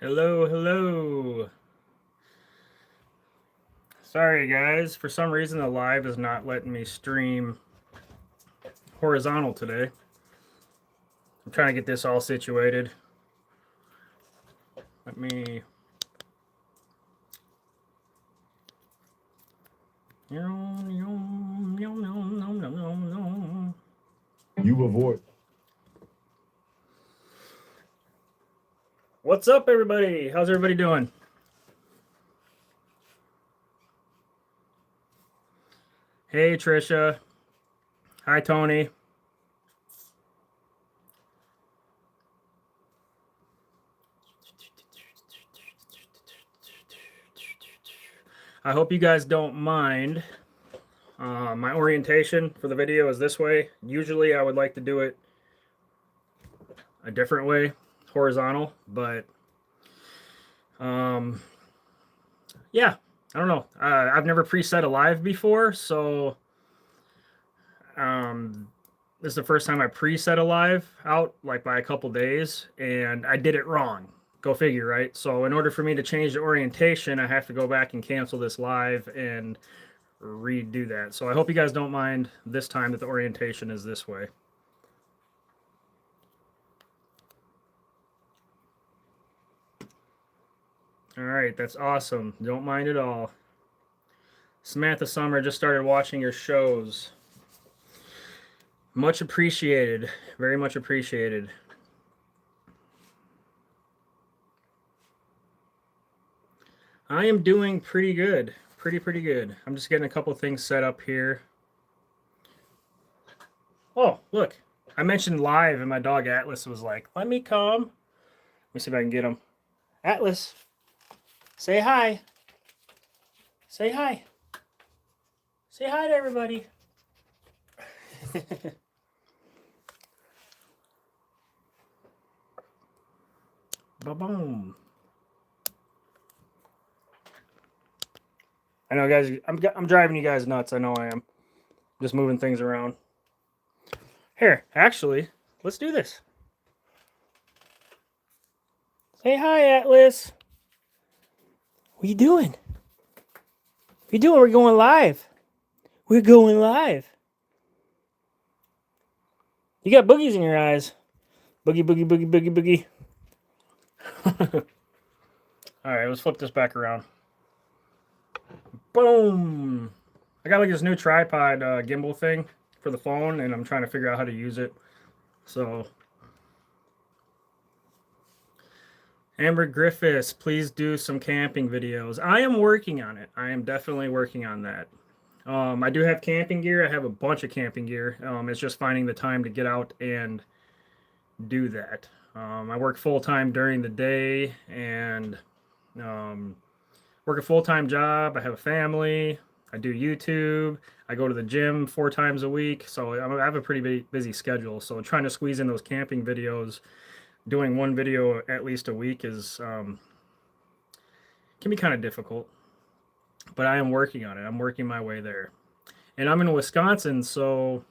Hello, hello. Sorry, guys. For some reason, the live is not letting me stream horizontal today. I'm trying to get this all situated. Let me. You avoid. What's up, everybody? How's everybody doing? Hey, Trisha. Hi, Tony. I hope you guys don't mind. My orientation for the video is this way. Usually I would like to do it a different way, horizontal, but yeah, I don't know. I've never preset a live before, so this is the first time I preset a live out like by a couple days, and I did it wrong. Go figure, right? So in order for me to change the orientation, I have to go back and cancel this live and redo that. So I hope you guys don't mind this time that the orientation is this way. All right, that's awesome. Don't mind at all. Samantha Summer just started watching your shows. Much appreciated. Very much appreciated. I am doing pretty good. Pretty good. I'm just getting a couple things set up here. Oh, look. I mentioned live and my dog Atlas was like, let me come. Let me see if I can get him. Atlas, say hi. Say hi. Say hi to everybody. Ba-boom. I know, guys. I'm driving you guys nuts. I know I am. Just moving things around. Here, actually, let's do this. Say hi, Atlas. What you doing? What you doing? We're going live. We're going live. You got boogies in your eyes. Boogie, boogie, boogie, boogie, boogie. All right, let's flip this back around. Boom. I got like this new tripod gimbal thing for the phone, and I'm trying to figure out how to use it. So, Amber Griffiths, please do some camping videos. I am working on it. I am definitely working on that. I do have camping gear. I have a bunch of camping gear. It's just finding the time to get out and do that. I work full time during the day and work a full time job. I have a family. I do YouTube. I go to the gym 4 times a week. So I have a pretty busy schedule. So trying to squeeze in those camping videos, doing one video at least a week is can be kind of difficult. But I am working on it. I'm working my way there. And I'm in Wisconsin, so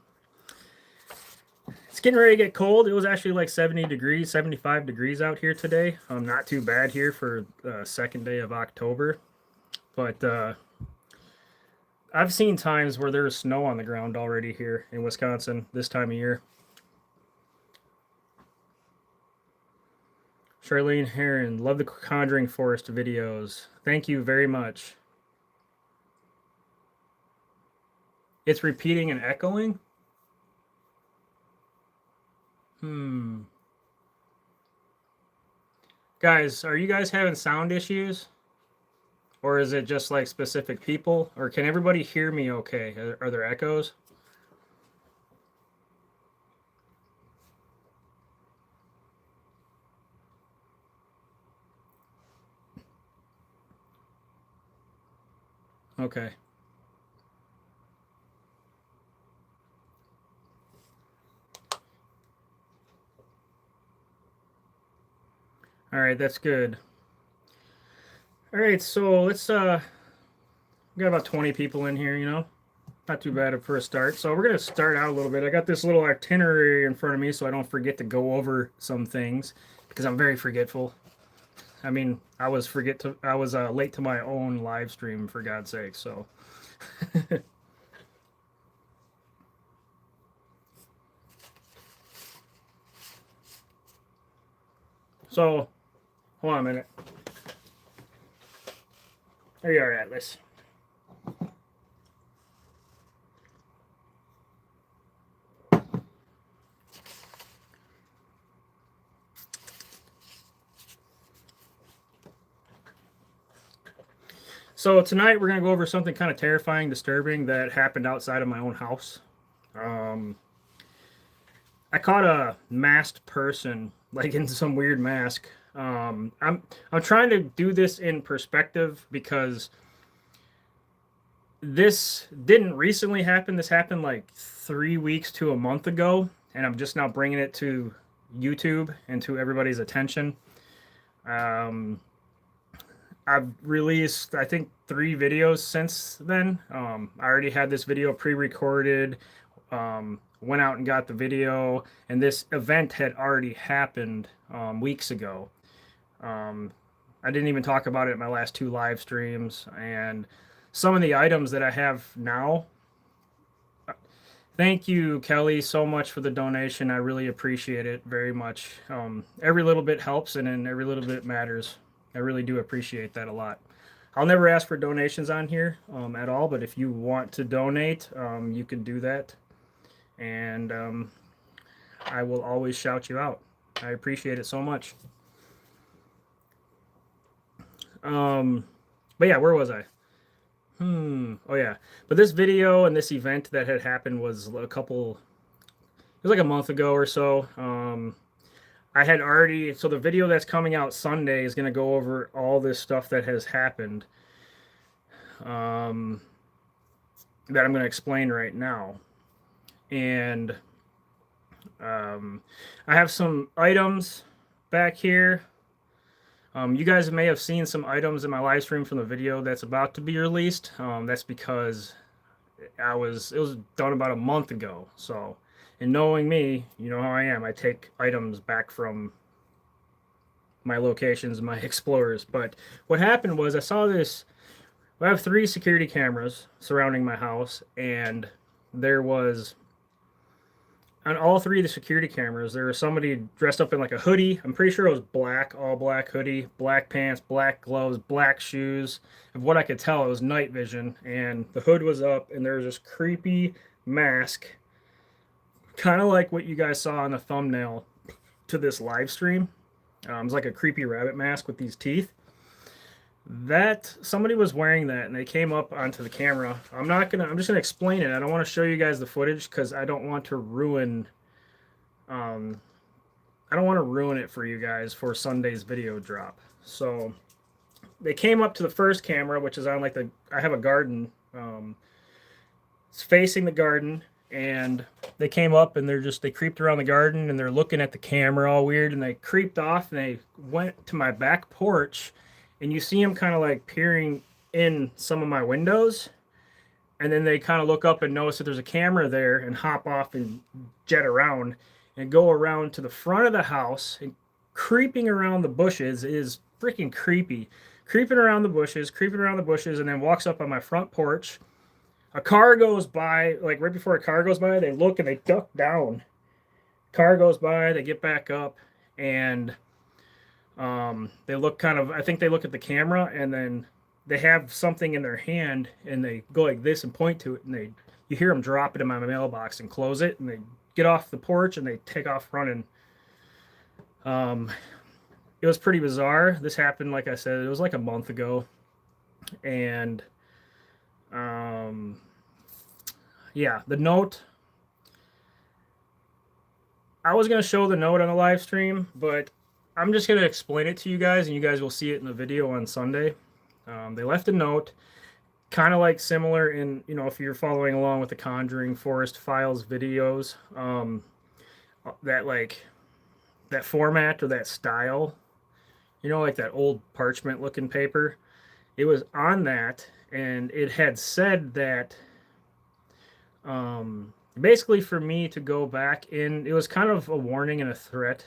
it's getting ready to get cold. It was actually like 70 degrees, 75 degrees out here today. Not too bad here for the second day of October. But I've seen times where there's snow on the ground already here in Wisconsin this time of year. Charlene Heron, love the Conjuring Forest videos. Thank you very much. It's repeating and echoing? Guys, are you guys having sound issues? Or is it just like specific people? Or can everybody hear me okay? Are there echoes? Okay. All right, that's good. All right, so let's we got about 20 people in here, you know. Not too bad for a start. So we're going to start out a little bit. I got this little itinerary in front of me so I don't forget to go over some things because I'm very forgetful. I mean, I was late to my own live stream, for God's sake. So, so hold on a minute. There you are, Atlas. So tonight we're gonna go over something kind of terrifying, disturbing that happened outside of my own house. Um, I caught a masked person, like in some weird mask. I'm trying to do this in perspective because this didn't recently happen. This happened like 3 weeks to a month ago, and I'm just now bringing it to YouTube and to everybody's attention. Um, I've released, I think, 3 videos since then. I already had this video pre-recorded. Went out and got the video, and this event had already happened weeks ago. Um, I didn't even talk about it in my last 2 live streams, and some of the items that I have now. Thank you, Kelly, so much for the donation. I really appreciate it very much. Every little bit helps, and every little bit matters. I really do appreciate that a lot. I'll never ask for donations on here at all, but if you want to donate, you can do that. And I will always shout you out. I appreciate it so much. But yeah, where was I? Oh yeah. But this video and this event that had happened was it was like a month ago or so. I had already, so the video that's coming out Sunday is going to go over all this stuff that has happened. That I'm going to explain right now. And I have some items back here. You guys may have seen some items in my live stream from the video that's about to be released. That's because it was done about a month ago. So, and knowing me, you know how I am. I take items back from my locations, my explorers. But what happened was I saw this. I have 3 security cameras surrounding my house, and there was on all 3 of the security cameras, there was somebody dressed up in like a hoodie. I'm pretty sure it was black, all black hoodie, black pants, black gloves, black shoes. Of what I could tell, it was night vision, and the hood was up, and there was this creepy mask, kind of like what you guys saw on the thumbnail to this live stream. It was like a creepy rabbit mask with these teeth. That somebody was wearing that, and they came up onto the camera. I'm just gonna explain it. I don't want to show you guys the footage because I don't want to ruin it for you guys for Sunday's video drop. So they came up to the first camera, which is on I have a garden. It's facing the garden, and they came up and they creeped around the garden, and they're looking at the camera all weird, and they creeped off and they went to my back porch. And you see them kind of like peering in some of my windows. And then they kind of look up and notice that there's a camera there and hop off and jet around and go around to the front of the house. And creeping around the bushes is freaking creepy. Creeping around the bushes, and then walks up on my front porch. A car goes by, like right before a car goes by, they look and they duck down. Car goes by, they get back up, and they look I think they look at the camera, and then they have something in their hand, and they go like this and point to it, and you hear them drop it in my mailbox and close it, and they get off the porch and they take off running. It was pretty bizarre. This happened, like I said, it was like a month ago, and yeah, the note. I was gonna show the note on the live stream, but I'm just going to explain it to you guys, and you guys will see it in the video on Sunday. They left a note, kind of like similar in, if you're following along with the Conjuring Forest Files videos, that format or that style, like that old parchment looking paper. It was on that, and it had said that basically for me to go back in, it was kind of a warning and a threat.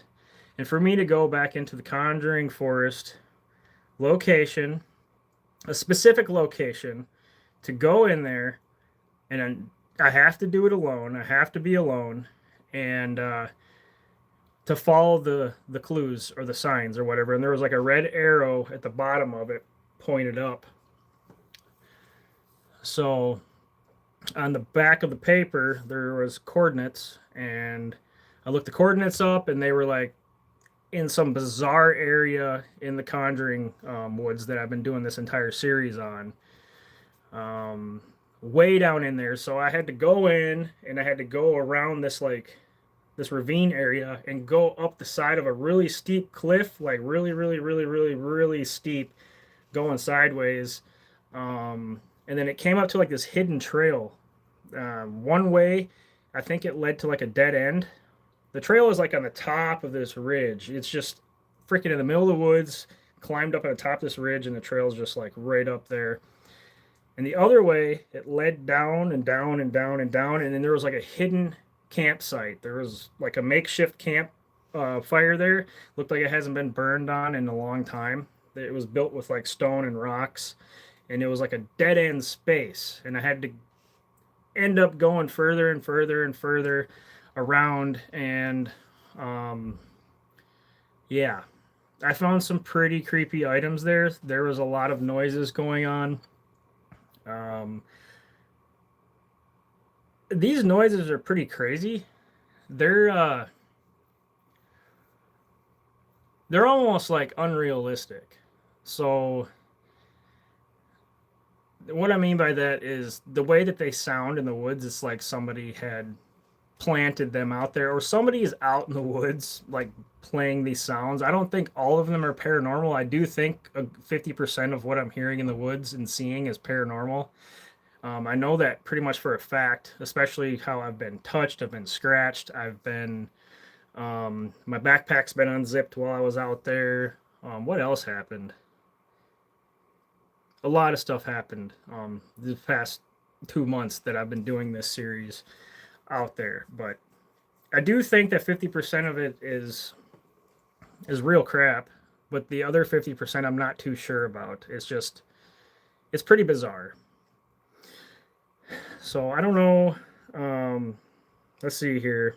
And for me to go back into the Conjuring Forest location, a specific location, to go in there, and I have to do it alone. I have to be alone, and to follow the clues or the signs or whatever. And there was like a red arrow at the bottom of it, pointed up. So on the back of the paper there was coordinates, and I looked the coordinates up, and they were like in some bizarre area in the Conjuring woods that I've been doing this entire series on. Way down in there. So I had to go in, and I had to go around this ravine area and go up the side of a really steep cliff, like really, really, really, really, really steep, going sideways. And then it came up to like this hidden trail. One way, I think it led to like a dead end. The trail is like on the top of this ridge. It's just freaking in the middle of the woods, climbed up on the top of this ridge, and the trail's just like right up there. And the other way, it led down and down and down and down, and then there was like a hidden campsite. There was like a makeshift camp fire there. Looked like it hasn't been burned on in a long time. It was built with like stone and rocks, and it was like a dead end space. And I had to end up going further and further and further around. And um, yeah, I found some pretty creepy items there. There was a lot of noises going on. Um, these noises are pretty crazy. They're uh, they're almost like unrealistic. So what I mean by that is the way that they sound in the woods. It's like somebody had planted them out there, or somebody is out in the woods like playing these sounds. I don't think all of them are paranormal. I do think 50% of what I'm hearing in the woods and seeing is paranormal. I know that pretty much for a fact, especially how I've been touched, I've been scratched, I've been, my backpack's been unzipped while I was out there. What else happened? A lot of stuff happened the past 2 months that I've been doing this series out there. But I do think that 50% of it is real crap, but the other 50% I'm not too sure about. It's pretty bizarre. So I don't know. Let's see here.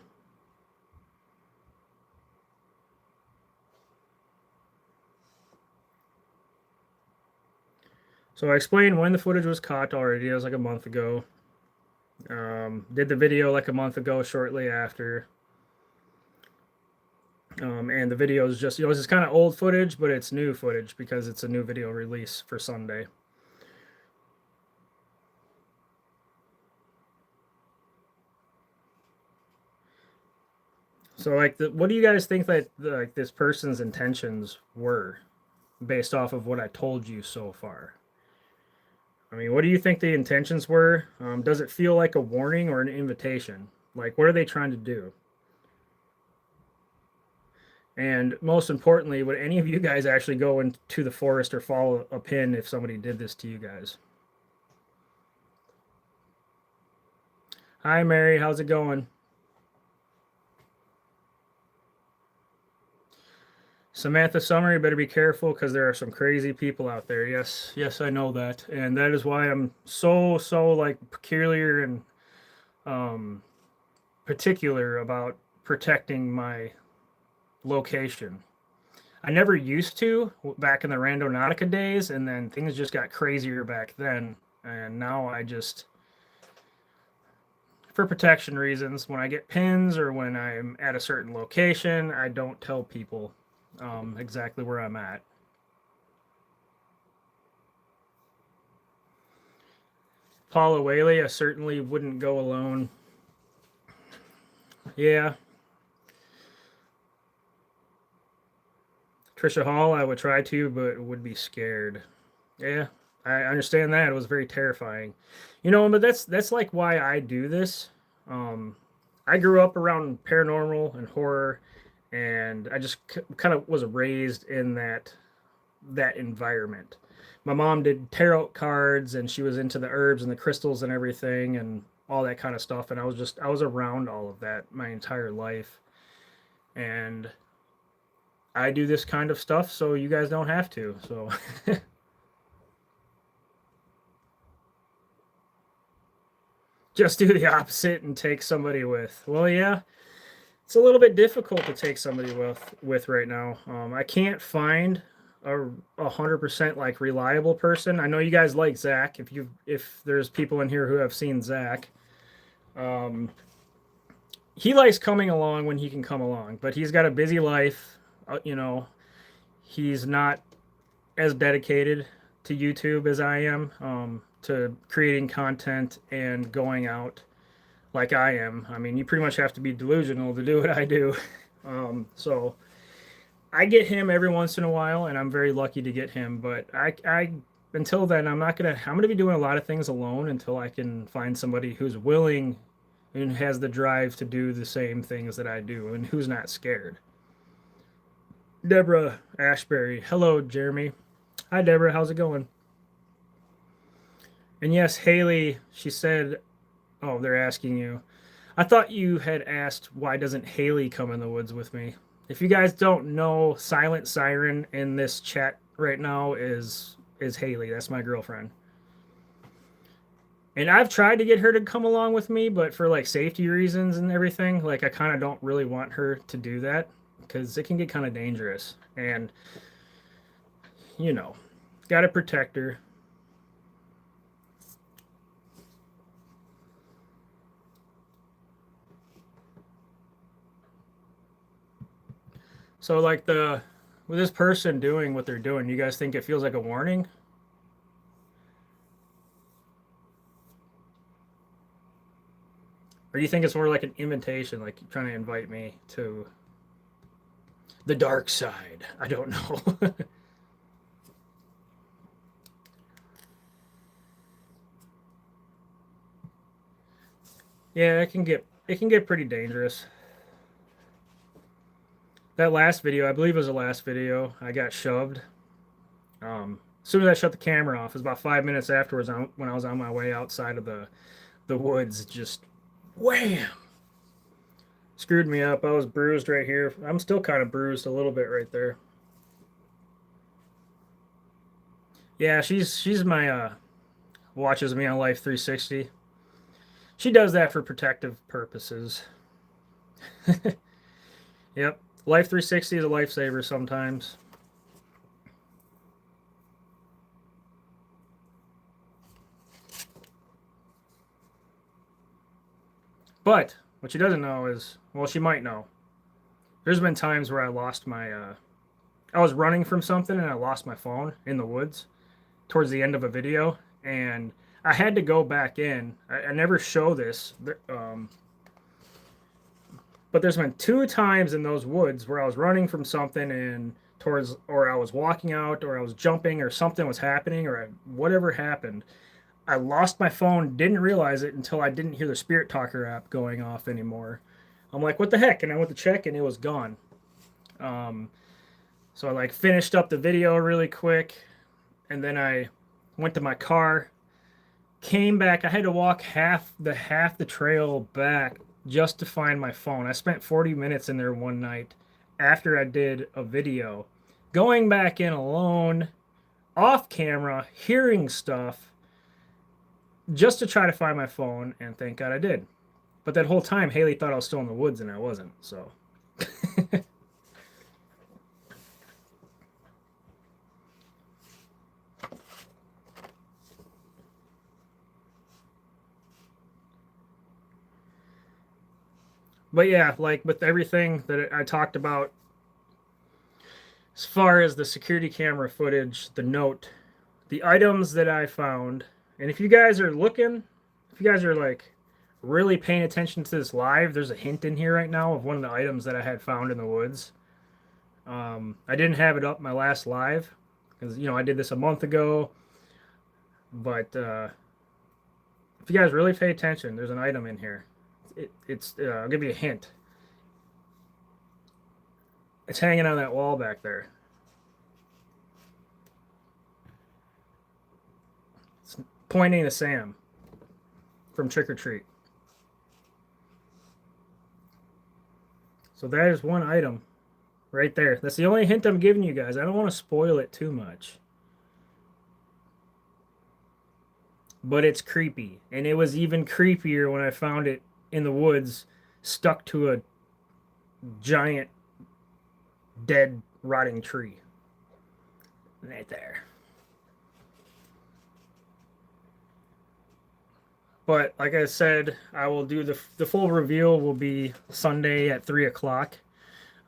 So I explained when the footage was caught already. It was like a month ago. Did the video like a month ago, shortly after. And the video is just, it's kind of old footage, but it's new footage because it's a new video release for Sunday. So, like, what do you guys think that like this person's intentions were, based off of what I told you so far? I mean, what do you think the intentions were? Does it feel like a warning or an invitation? Like, what are they trying to do? And most importantly, would any of you guys actually go into the forest or follow a pin if somebody did this to you guys? Hi, Mary. How's it going? Samantha Summer, you better be careful because there are some crazy people out there. Yes, yes, I know that. And that is why I'm so like peculiar and um, particular about protecting my location. I never used to back in the Randonautica days, and then things just got crazier back then. And now I just, for protection reasons, when I get pins or when I'm at a certain location, I don't tell people exactly where I'm at. Paula Whaley, I certainly wouldn't go alone. Yeah. Trisha Hall, I would try to, but would be scared. Yeah, I understand that. It was very terrifying. But that's like why I do this. Um, I grew up around paranormal and horror, and I just kind of was raised in that environment. My mom did tarot cards, and she was into the herbs and the crystals and everything and all that kind of stuff. And I was around all of that my entire life, and I do this kind of stuff so you guys don't have to. So just do the opposite and take somebody with. Well, yeah, it's a little bit difficult to take somebody with right now. I can't find a 100% like reliable person. I know you guys like Zach. If there's people in here who have seen Zach, he likes coming along when he can come along, but he's got a busy life. You know, he's not as dedicated to YouTube as I am, to creating content and going out like I am. I mean, you pretty much have to be delusional to do what I do. So I get him every once in a while, and I'm very lucky to get him. But I until then, I'm gonna be doing a lot of things alone until I can find somebody who's willing and has the drive to do the same things that I do, and who's not scared. Deborah Ashbury, hello, Jeremy. Hi, Deborah. How's it going? And yes, Haley, she said, oh, they're asking you. I thought you had asked why doesn't Haley come in the woods with me? If you guys don't know, Silent Siren in this chat right now is Haley. That's my girlfriend. And I've tried to get her to come along with me, but for like safety reasons and everything, like I kind of don't really want her to do that because it can get kind of dangerous. And you know, got to protect her. So like with this person doing what they're doing, you guys think it feels like a warning? Or do you think it's more like an invitation, like trying to invite me to the dark side? I don't know. Yeah, it can get pretty dangerous. That last video, I believe it was the last video, I got shoved. As soon as I shut the camera off, it was about 5 minutes afterwards when I was on my way outside of the woods, just wham! Screwed me up. I was bruised right here. I'm still kind of bruised a little bit right there. Yeah, she's my watches me on Life 360. She does that for protective purposes. Yep. Life 360 is a lifesaver sometimes. But what she doesn't know is, well, she might know. There's been times where I lost my I was running from something and I lost my phone in the woods towards the end of a video, and I had to go back in. I never show this, but there's been 2 times in those woods where I was running from something and towards, or I was walking out, or I was jumping, or something was happening, or whatever happened. I lost my phone, didn't realize it until I didn't hear the Spirit Talker app going off anymore. I'm like, what the heck? And I went to check and it was gone. Um, so I like finished up the video really quick, and then I went to my car, came back. I had to walk half the trail back just to find my phone. I spent 40 minutes in there one night after I did a video, going back in alone, off camera, hearing stuff, just to try to find my phone, and thank God I did. But that whole time, Haley thought I was still in the woods, and I wasn't. So, but yeah, like with everything that I talked about, as far as the security camera footage, the note, the items that I found, and if you guys are looking, if you guys are like really paying attention to this live, there's a hint in here right now of one of the items that I had found in the woods. I didn't have it up my last live because I did this a month ago, but if you guys really pay attention, there's an item in here. It's I'll give you a hint. It's hanging on that wall back there. It's pointing to Sam from Trick or Treat. So that is one item Right there. That's the only hint I'm giving you guys. I don't want to spoil it too much. But it's creepy. And it was even creepier when I found it in the woods, stuck to a giant, dead, rotting tree. Right there. But like I said, I will do the full reveal will be Sunday at 3 o'clock.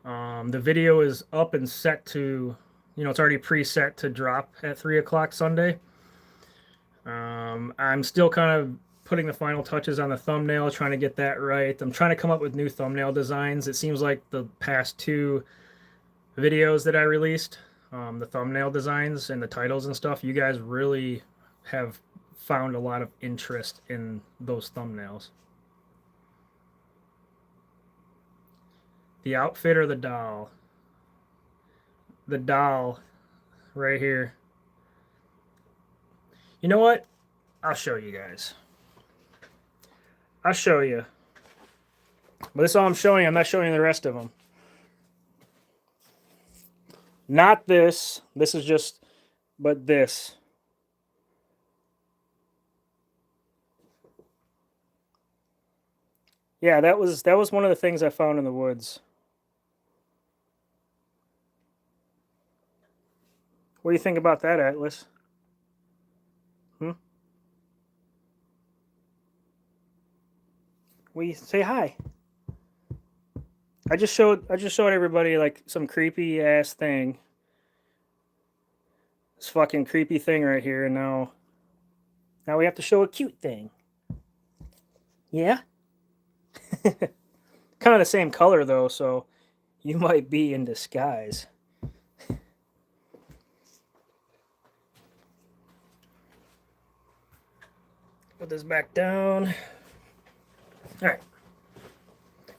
The video is up and set to, it's already preset to drop at 3 o'clock Sunday. I'm still kind of putting the final touches on the thumbnail, trying to get that right. I'm trying to come up with new thumbnail designs. It seems like the past two videos that I released, the thumbnail designs and the titles and stuff, you guys really have found a lot of interest in those thumbnails. The outfit or the doll? The doll right here. You know what? I'll show you guys. I'll show you. But this is all I'm showing. I'm not showing you the rest of them. Not this. This is just, but this. Yeah, that was one of the things I found in the woods. What do you think about that, Atlas? We say hi. I just showed everybody like some creepy ass thing. This fucking creepy thing right here, and now we have to show a cute thing. Yeah? Kind of the same color though, so you might be in disguise. Put this back down. All right.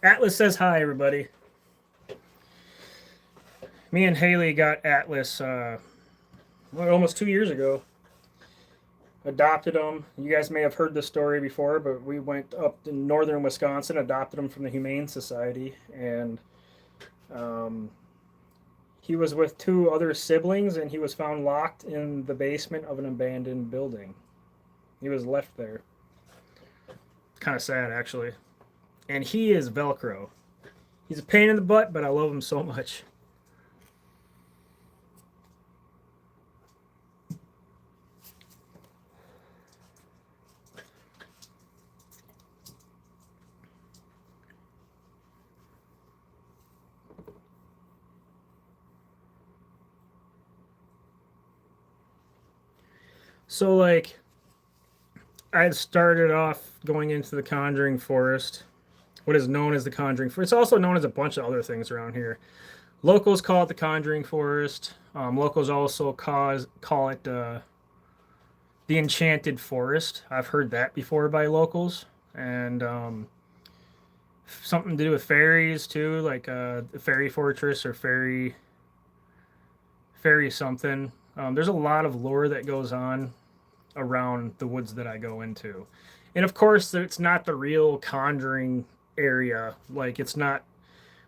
Atlas says hi, everybody. Me and Haley got Atlas almost 2 years ago. Adopted him. You guys may have heard this story before, but we went up to northern Wisconsin, adopted him from the Humane Society, and he was with two other siblings, and he was found locked in the basement of an abandoned building. He was left there. Kind of sad, actually. And he is Velcro. He's a pain in the butt, but I love him so much. So, like, I had started off going into the Conjuring Forest, what is known as the Conjuring Forest. It's also known as a bunch of other things around here. Locals call it the Conjuring Forest. Locals also call it the Enchanted Forest. I've heard that before by locals. And something to do with fairies, too, like the Fairy Fortress or Fairy something. There's a lot of lore that goes on around the woods that I go into. And of course, it's not the real Conjuring area. Like, it's not,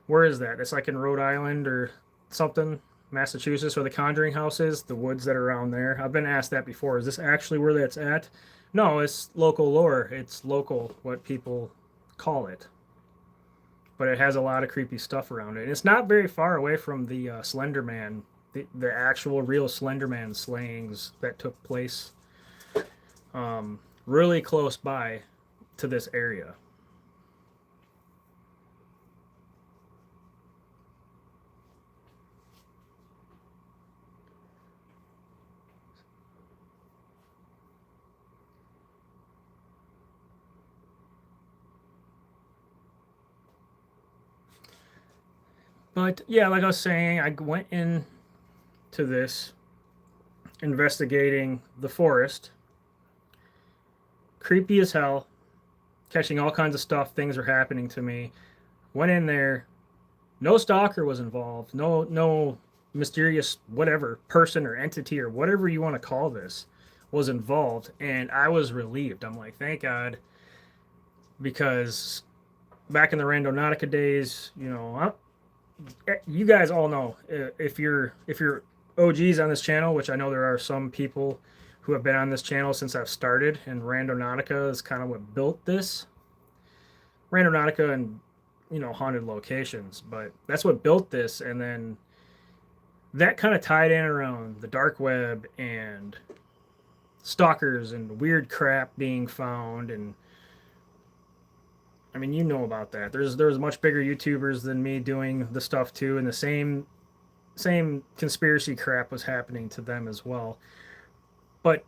where is that? It's like in Rhode Island or something, Massachusetts, where the Conjuring house is, the woods that are around there. I've been asked that before. Is this actually where that's at? No, it's local lore. It's local, what people call it. But it has a lot of creepy stuff around it. And it's not very far away from the Slender Man, the actual real Slender Man slayings that took place really close by to this area. But yeah, like I was saying, I went in to this investigating the forest. Creepy as hell. Catching all kinds of stuff. Things are happening to me. Went in there. No stalker was involved. No mysterious whatever person or entity or whatever you want to call this was involved. And I was relieved. I'm like, thank God. Because back in the Randonautica days, you guys all know, if you're OGs on this channel, which I know there are some people who have been on this channel since I've started, and Randonautica is kind of what built this. Randonautica and haunted locations, but that's what built this, and then that kind of tied in around the dark web and stalkers and weird crap being found. And I mean, you know about that. There's much bigger YouTubers than me doing the stuff too, and the same conspiracy crap was happening to them as well. But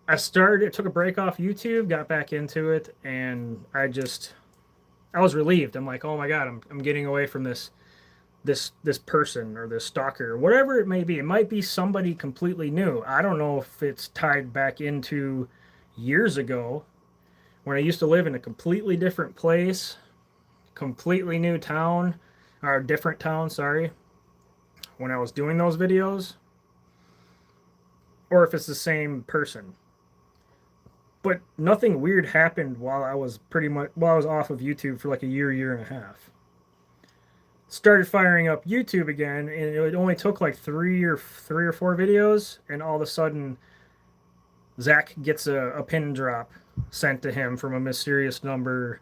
I took a break off YouTube, got back into it, and I was relieved. I'm like, oh my god, I'm getting away from this person or this stalker, whatever it may be. It might be somebody completely new. I don't know if it's tied back into years ago when I used to live in a completely different place, completely new town, or different town, sorry, when I was doing those videos, or if it's the same person. But nothing weird happened while I was off of YouTube for like a year and a half. Started firing up YouTube again, and it only took like three or four videos, and all of a sudden Zach gets a pin drop sent to him from a mysterious number.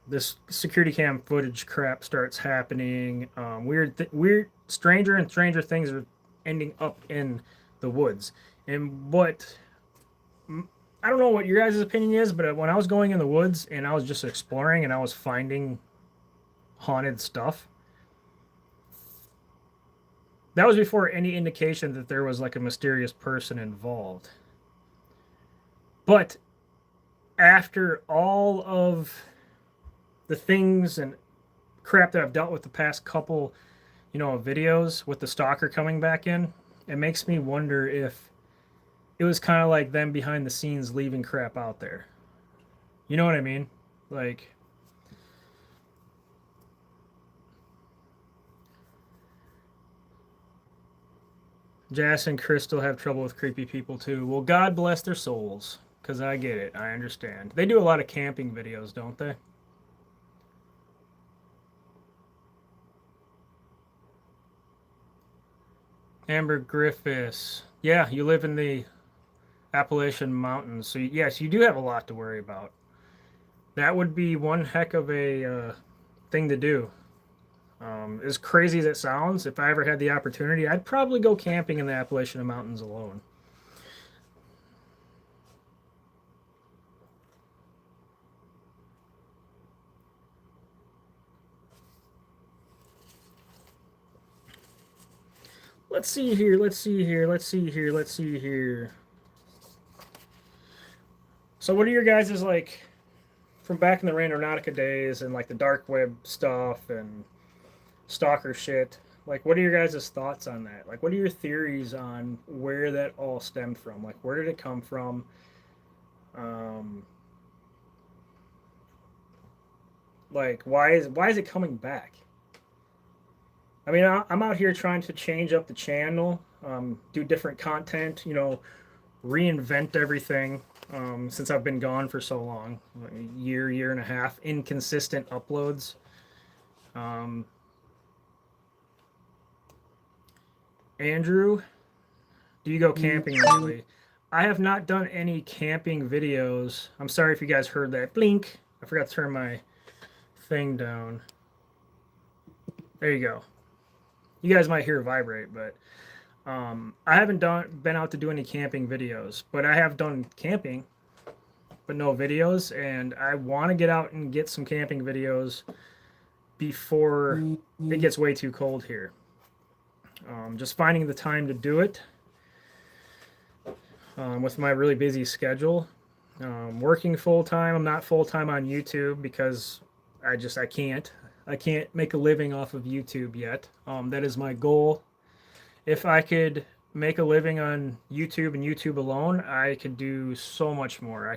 This security cam footage crap starts happening. Weird, stranger and stranger things are ending up in the woods. And what I don't know what your guys' opinion is, but when I was going in the woods and I was just exploring and I was finding haunted stuff, that was before any indication that there was like a mysterious person involved. But after all of the things and crap that I've dealt with the past couple, videos with the stalker coming back in, it makes me wonder if it was kind of like them behind the scenes leaving crap out there. You know what I mean? Like, Jas and Crystal have trouble with creepy people too. Well, God bless their souls, because I get it. I understand. They do a lot of camping videos, don't they? Amber Griffiths. Yeah, you live in the Appalachian Mountains, so yes, you do have a lot to worry about. That would be one heck of a thing to do. As crazy as it sounds, if I ever had the opportunity, I'd probably go camping in the Appalachian Mountains alone. Let's see here. So, what are your guys' like from back in the Randonautica days and like the dark web stuff and stalker shit? Like, what are your guys' thoughts on that? Like, what are your theories on where that all stemmed from? Like, where did it come from? Um, like, why is it coming back? I mean, I'm out here trying to change up the channel, do different content, reinvent everything. Since I've been gone for so long, a year and a half, inconsistent uploads. Andrew, do you go camping lately? I have not done any camping videos. I'm sorry if you guys heard that. Blink. I forgot to turn my thing down. There you go. You guys might hear it vibrate, but I haven't been out to do any camping videos, but I have done camping, but no videos, and I want to get out and get some camping videos before it gets way too cold here. Just finding the time to do it with my really busy schedule. Working full time. I'm not full time on YouTube because I can't. I can't make a living off of YouTube yet. That is my goal. If I could make a living on YouTube and YouTube alone, I could do so much more. I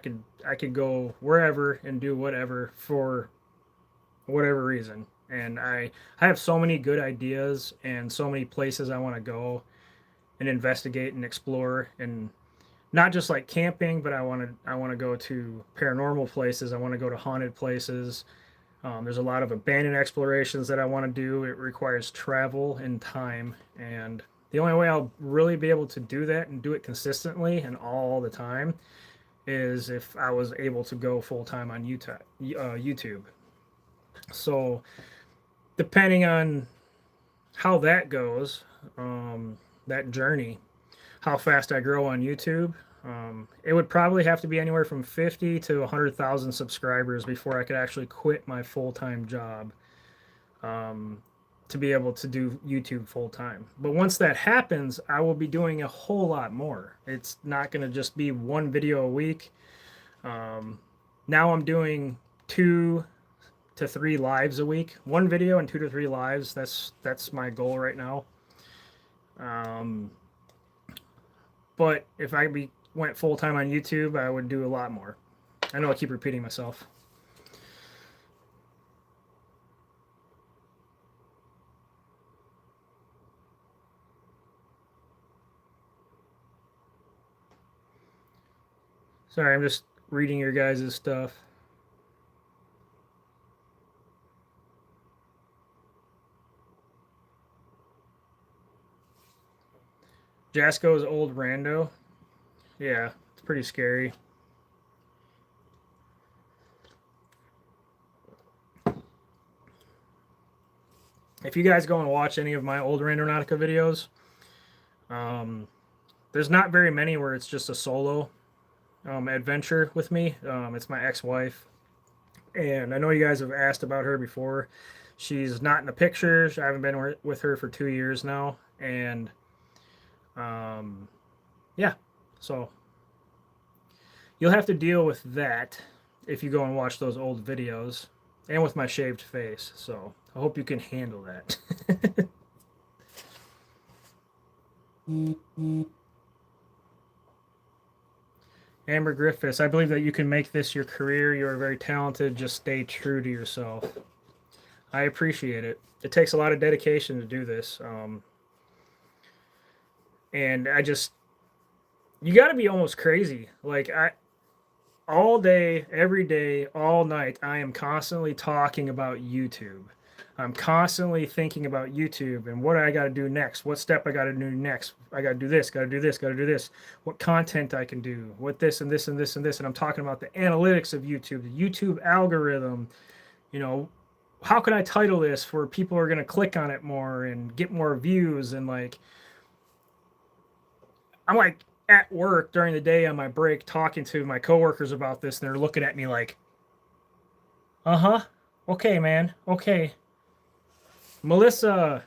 could go wherever and do whatever for whatever reason. And I have so many good ideas and so many places I want to go and investigate and explore, and not just like camping, but I want to go to paranormal places. I want to go to haunted places. There's a lot of abandoned explorations that I want to do. It requires travel and time, and the only way I'll really be able to do that and do it consistently and all the time is if I was able to go full time on YouTube. So, depending on how that goes, that journey, how fast I grow on YouTube, it would probably have to be anywhere from 50 to 100,000 subscribers before I could actually quit my full time job to be able to do YouTube full time. But once that happens, I will be doing a whole lot more. It's not going to just be one video a week. Now I'm doing 2 to 3 lives a week, one video and 2 to 3 lives. That's my goal right now. But if went full time on YouTube, I would do a lot more. I know I keep repeating myself. Sorry, I'm just reading your guys' stuff. Jasco's old rando. Yeah, it's pretty scary. If you guys go and watch any of my old Randonautica videos, there's not very many where it's just a solo adventure with me. It's my ex-wife, and I know you guys have asked about her before. She's not in the pictures. I haven't been with her for 2 years now, and yeah, so you'll have to deal with that if you go and watch those old videos, and with my shaved face. So I hope you can handle that. Amber Griffiths, I believe that you can make this your career. You are very talented. Just stay true to yourself. I appreciate it. It takes a lot of dedication to do this. And you got to be almost crazy. Like, all day, every day, all night, I am constantly talking about YouTube. I'm constantly thinking about YouTube and what I got to do next, what step I got to do next. I got to do this, got to do this, got to do this, what content I can do, what this and this and this and this. And I'm talking about the analytics of YouTube, the YouTube algorithm. How can I title this for people who are going to click on it more and get more views? And I'm like at work during the day on my break talking to my coworkers about this, and they're looking at me like, okay, man, okay. Melissa,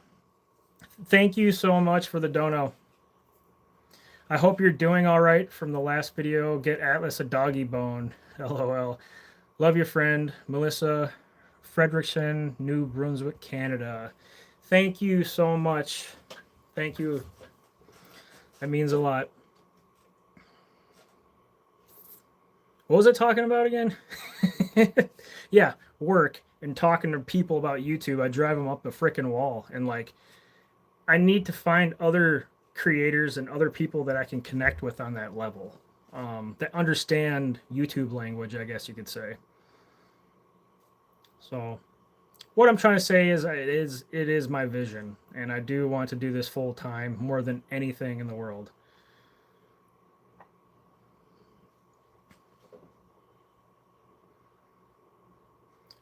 thank you so much for the dono. I hope you're doing all right from the last video. Get Atlas a doggy bone. LOL. Love your friend, Melissa Fredrickson, New Brunswick, Canada. Thank you so much. Thank you. That means a lot. What was I talking about again? Yeah, work and talking to people about YouTube. I drive them up the freaking wall. And I need to find other creators and other people that I can connect with on that level, that understand YouTube language, I guess you could say. So what I'm trying to say is it is my vision, and I do want to do this full time more than anything in the world.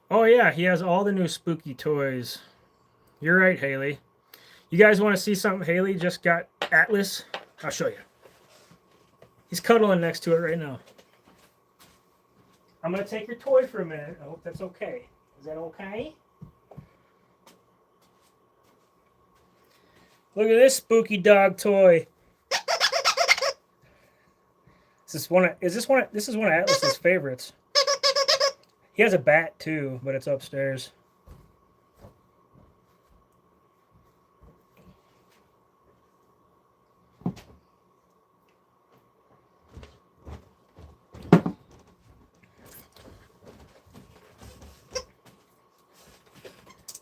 Oh yeah, he has all the new spooky toys. You're right, Haley. You guys want to see something? Haley just got Atlas. I'll show you. He's cuddling next to it right now. I'm going to take your toy for a minute. I hope that's okay. Is that okay? Look at this spooky dog toy. This is one of Atlas's favorites. He has a bat too, but it's upstairs.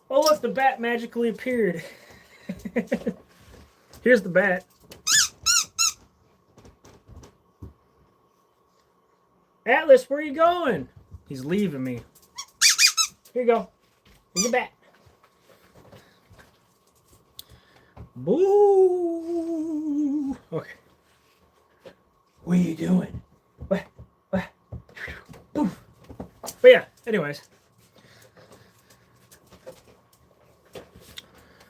Oh look, the bat magically appeared. Here's the bat. Atlas, where are you going? He's leaving me. Here you go. Get back. Boo. Okay. What are you doing? What? Boof. But yeah, anyways.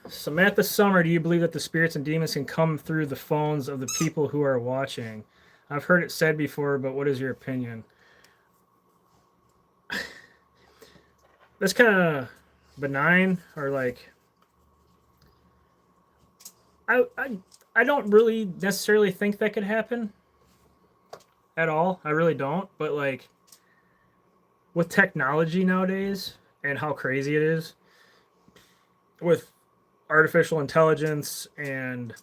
Samantha Summer, do you believe that the spirits and demons can come through the phones of the people who are watching? I've heard it said before, but what is your opinion? That's kind of benign, or like I don't really necessarily think that could happen at all. I really don't. But like with technology nowadays and how crazy it is with artificial intelligence and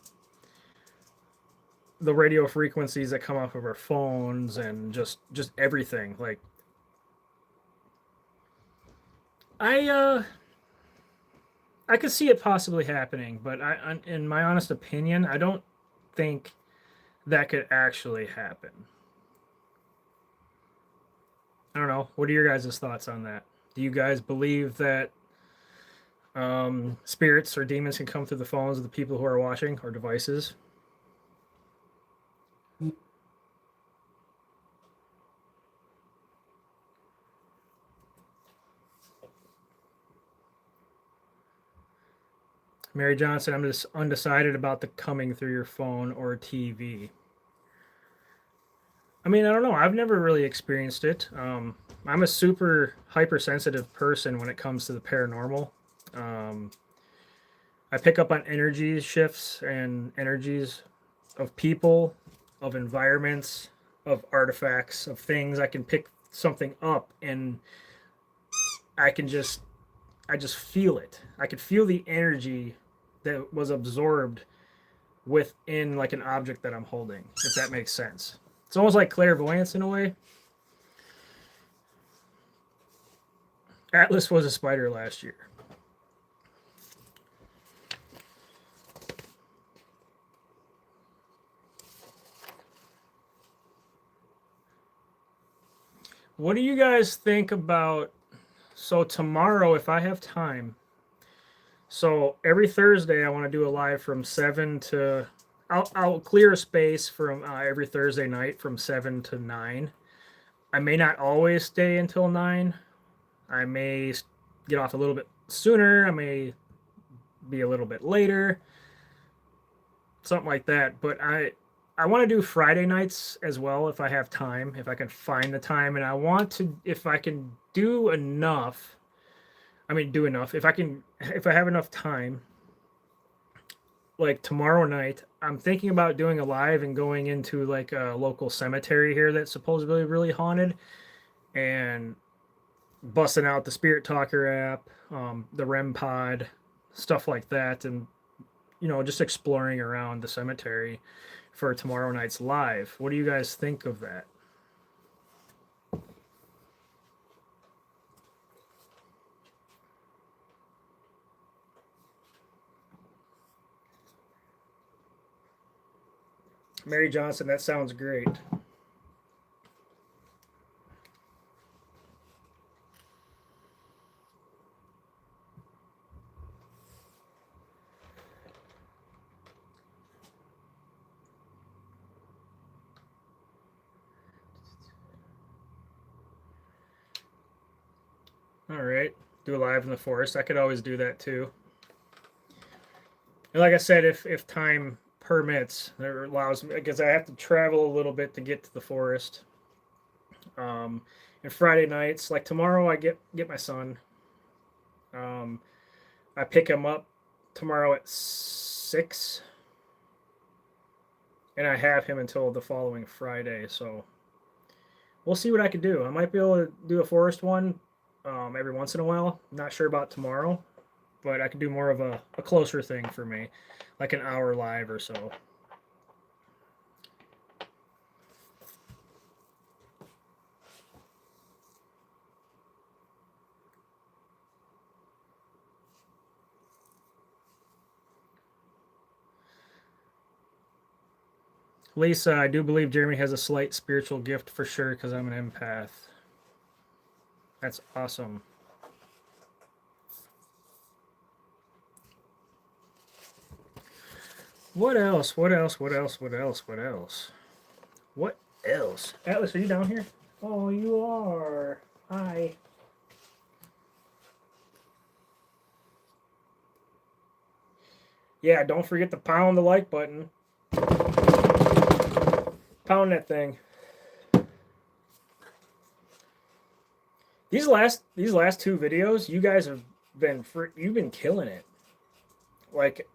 the radio frequencies that come off of our phones and just everything, like I could see it possibly happening, but in my honest opinion, I don't think that could actually happen. I don't know. What are your guys' thoughts on that? Do you guys believe that spirits or demons can come through the phones of the people who are watching or devices? Mary Johnson, I'm just undecided about the coming through your phone or TV. I mean, I don't know. I've never really experienced it. I'm a super hypersensitive person when it comes to the paranormal. Um, I pick up on energy shifts and energies of people, of environments, of artifacts, of things. I can pick something up and I can just I just feel it. I could feel the energy that was absorbed within like an object that I'm holding, if that makes sense. It's almost like clairvoyance in a way. Atlas was a spider last year. What do you guys think about? So, tomorrow, if I have time, so every Thursday, I want to do a live from 7 to. I'll clear a space from every Thursday night from 7 to 9. I may not always stay until 9. I may get off a little bit sooner. I may be a little bit later. Something like that. But I want to do Friday nights as well if I have time, if I can find the time. And I want to, if I can do enough, do enough. If I have enough time, like tomorrow night, I'm thinking about doing a live and going into like a local cemetery here that's supposedly really haunted and busting out the Spirit Talker app, the REM pod, stuff like that, and just exploring around the cemetery for tomorrow night's live. What do you guys think of that? Mary Johnson, that sounds great. All right. Do a live in the forest. I could always do that too. And like I said, if time permits, it allows me, because I have to travel a little bit to get to the forest. And Friday nights, like tomorrow, I get my son. Um, I pick him up tomorrow at 6, and I have him until the following Friday. So we'll see what I can do. I might be able to do a forest one every once in a while. Not sure about tomorrow, but I could do more of a closer thing for me, like an hour live or so. Lisa, I do believe Jeremy has a slight spiritual gift for sure because I'm an empath. That's awesome. What else? What else? What else? What else? What else? What else? Atlas, are you down here? Oh, you are. Hi. Yeah, don't forget to pound the like button. Pound that thing. These last two videos, you guys have been you've been killing it. Like,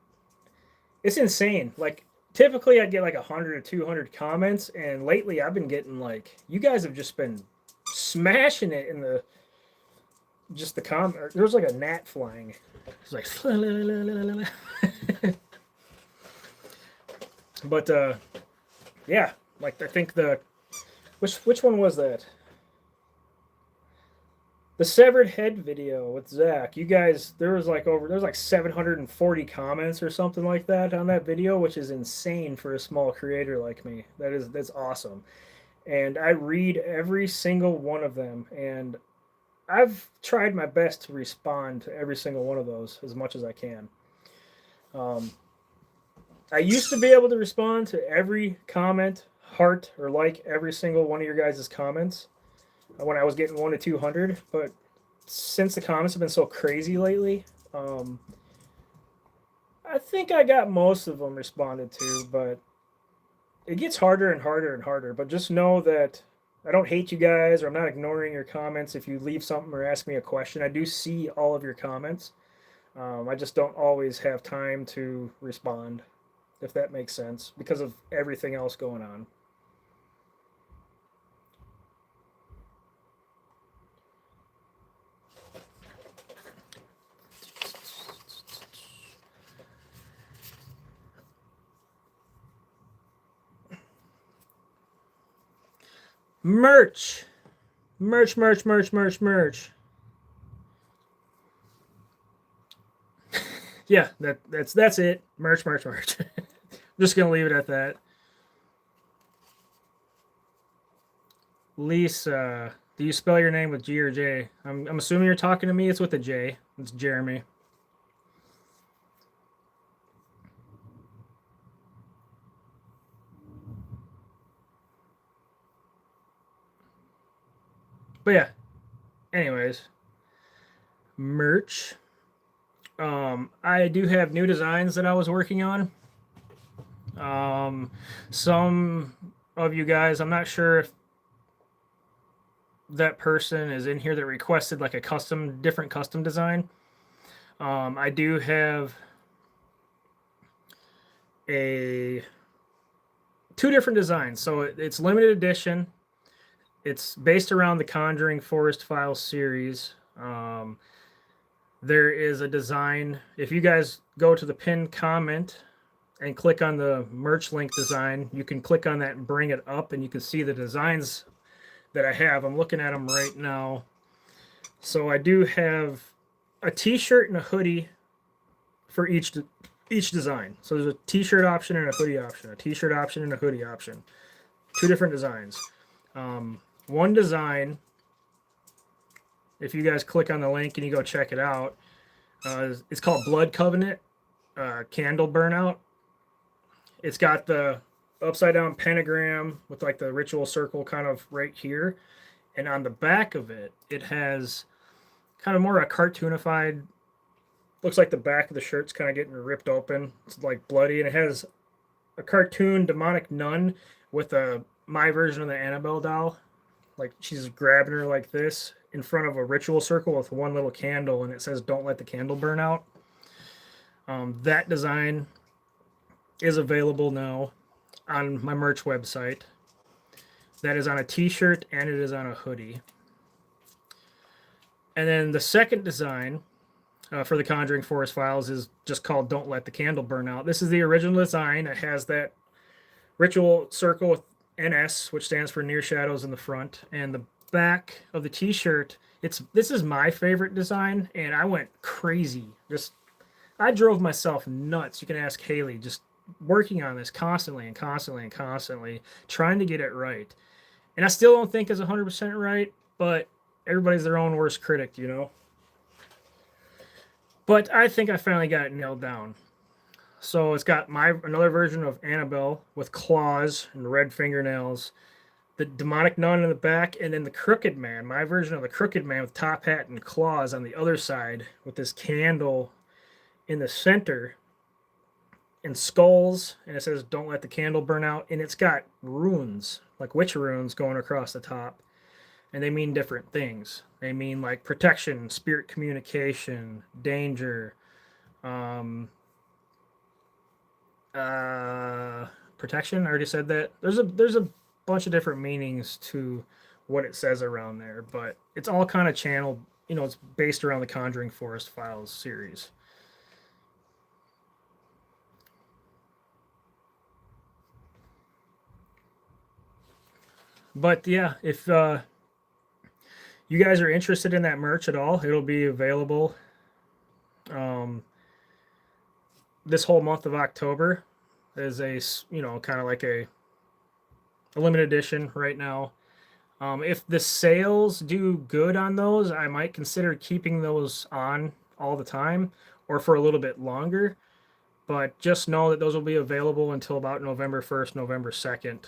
it's insane. Like, typically I'd get like 100 or 200 comments, and lately I've been getting like, you guys have just been smashing it in the just the comment. There was like a gnat flying. It's like but yeah, like I think the which one was that? The severed head video with Zach. You guys, there was like 740 comments or something like that on that video, which is insane for a small creator like me. That's awesome. And I read every single one of them, and I've tried my best to respond to every single one of those as much as I can. I used to be able to respond to every comment, heart, or like every single one of your guys' comments when I was getting 1 to 200, but since the comments have been so crazy lately, I think I got most of them responded to, but it gets harder and harder and harder. But just know that I don't hate you guys, or I'm not ignoring your comments. If you leave something or ask me a question, I do see all of your comments. I just don't always have time to respond, if that makes sense, because of everything else going on. Merch. Merch, merch, merch, merch, merch. Yeah, that's it. Merch, merch, merch. I'm just gonna leave it at that. Lisa, do you spell your name with G or J? I'm assuming you're talking to me. It's with a J. It's Jeremy. But yeah. Anyways, merch. I do have new designs that I was working on. Some of you guys, I'm not sure if that person is in here that requested like a different custom design. I do have two different designs. So it's limited edition. It's based around the Conjuring Forest Files series. There is a design. If you guys go to the pinned comment and click on the merch link design, you can click on that and bring it up, and you can see the designs that I have. I'm looking at them right now. So I do have a t-shirt and a hoodie for each design. So there's a t-shirt option and a hoodie option, a t-shirt option and a hoodie option. Two different designs. One design, if you guys click on the link and you go check it out, it's called Blood Covenant Candle Burnout. It's got the upside down pentagram with like the ritual circle kind of right here. And on the back of it, it has kind of more a cartoonified, looks like the back of the shirt's kind of getting ripped open. It's like bloody, and it has a cartoon demonic nun with my version of the Annabelle doll. Like she's grabbing her like this in front of a ritual circle with one little candle, and it says "Don't let the candle burn out." That design is available now on my merch website. That is on a t-shirt and it is on a hoodie. And then the second design for the Conjuring Forest Files is just called "Don't Let the Candle Burn Out." This is the original design. It has that ritual circle with NS, which stands for Near Shadows, in the front, and the back of the t-shirt. This is my favorite design, and I went crazy. I drove myself nuts. You can ask Haley. Just working on this constantly and constantly and constantly, trying to get it right. And I still don't think it's 100% right, but everybody's their own worst critic, you know? But I think I finally got it nailed down. So it's got another version of Annabelle with claws and red fingernails, the demonic nun in the back, and then the crooked man. My version of the crooked man with top hat and claws on the other side, with this candle in the center and skulls, and it says "Don't let the candle burn out." And it's got runes, like witch runes, going across the top, and they mean different things. They mean like protection, spirit communication, danger, um, uh, protection. I already said that. There's a bunch of different meanings to what it says around there, but it's all kind of channeled. It's based around the Conjuring Forest Files series. But yeah, if you guys are interested in that merch at all, it'll be available um, this whole month of October as a kind of like a limited edition right now. If the sales do good on those, I might consider keeping those on all the time or for a little bit longer. But just know that those will be available until about November 1st, November 2nd,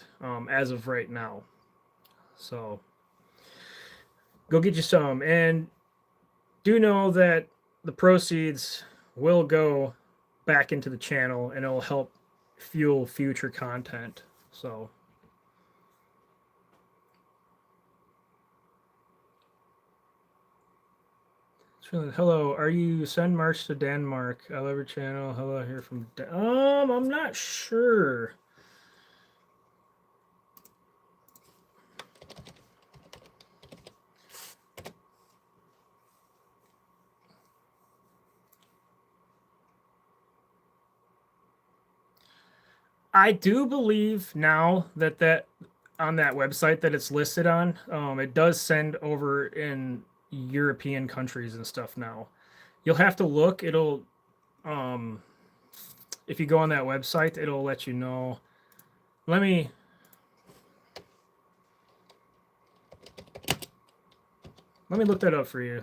as of right now. So go get you some. And do know that the proceeds will go back into the channel and it'll help fuel future content. So hello, are you send merch to Denmark? I love your channel. Hello, here from I'm not sure. I do believe now that on that website that it's listed on, it does send over in European countries and stuff now. You'll have to look. It'll um, if you go on that website, it'll let you know. Let me look that up for you.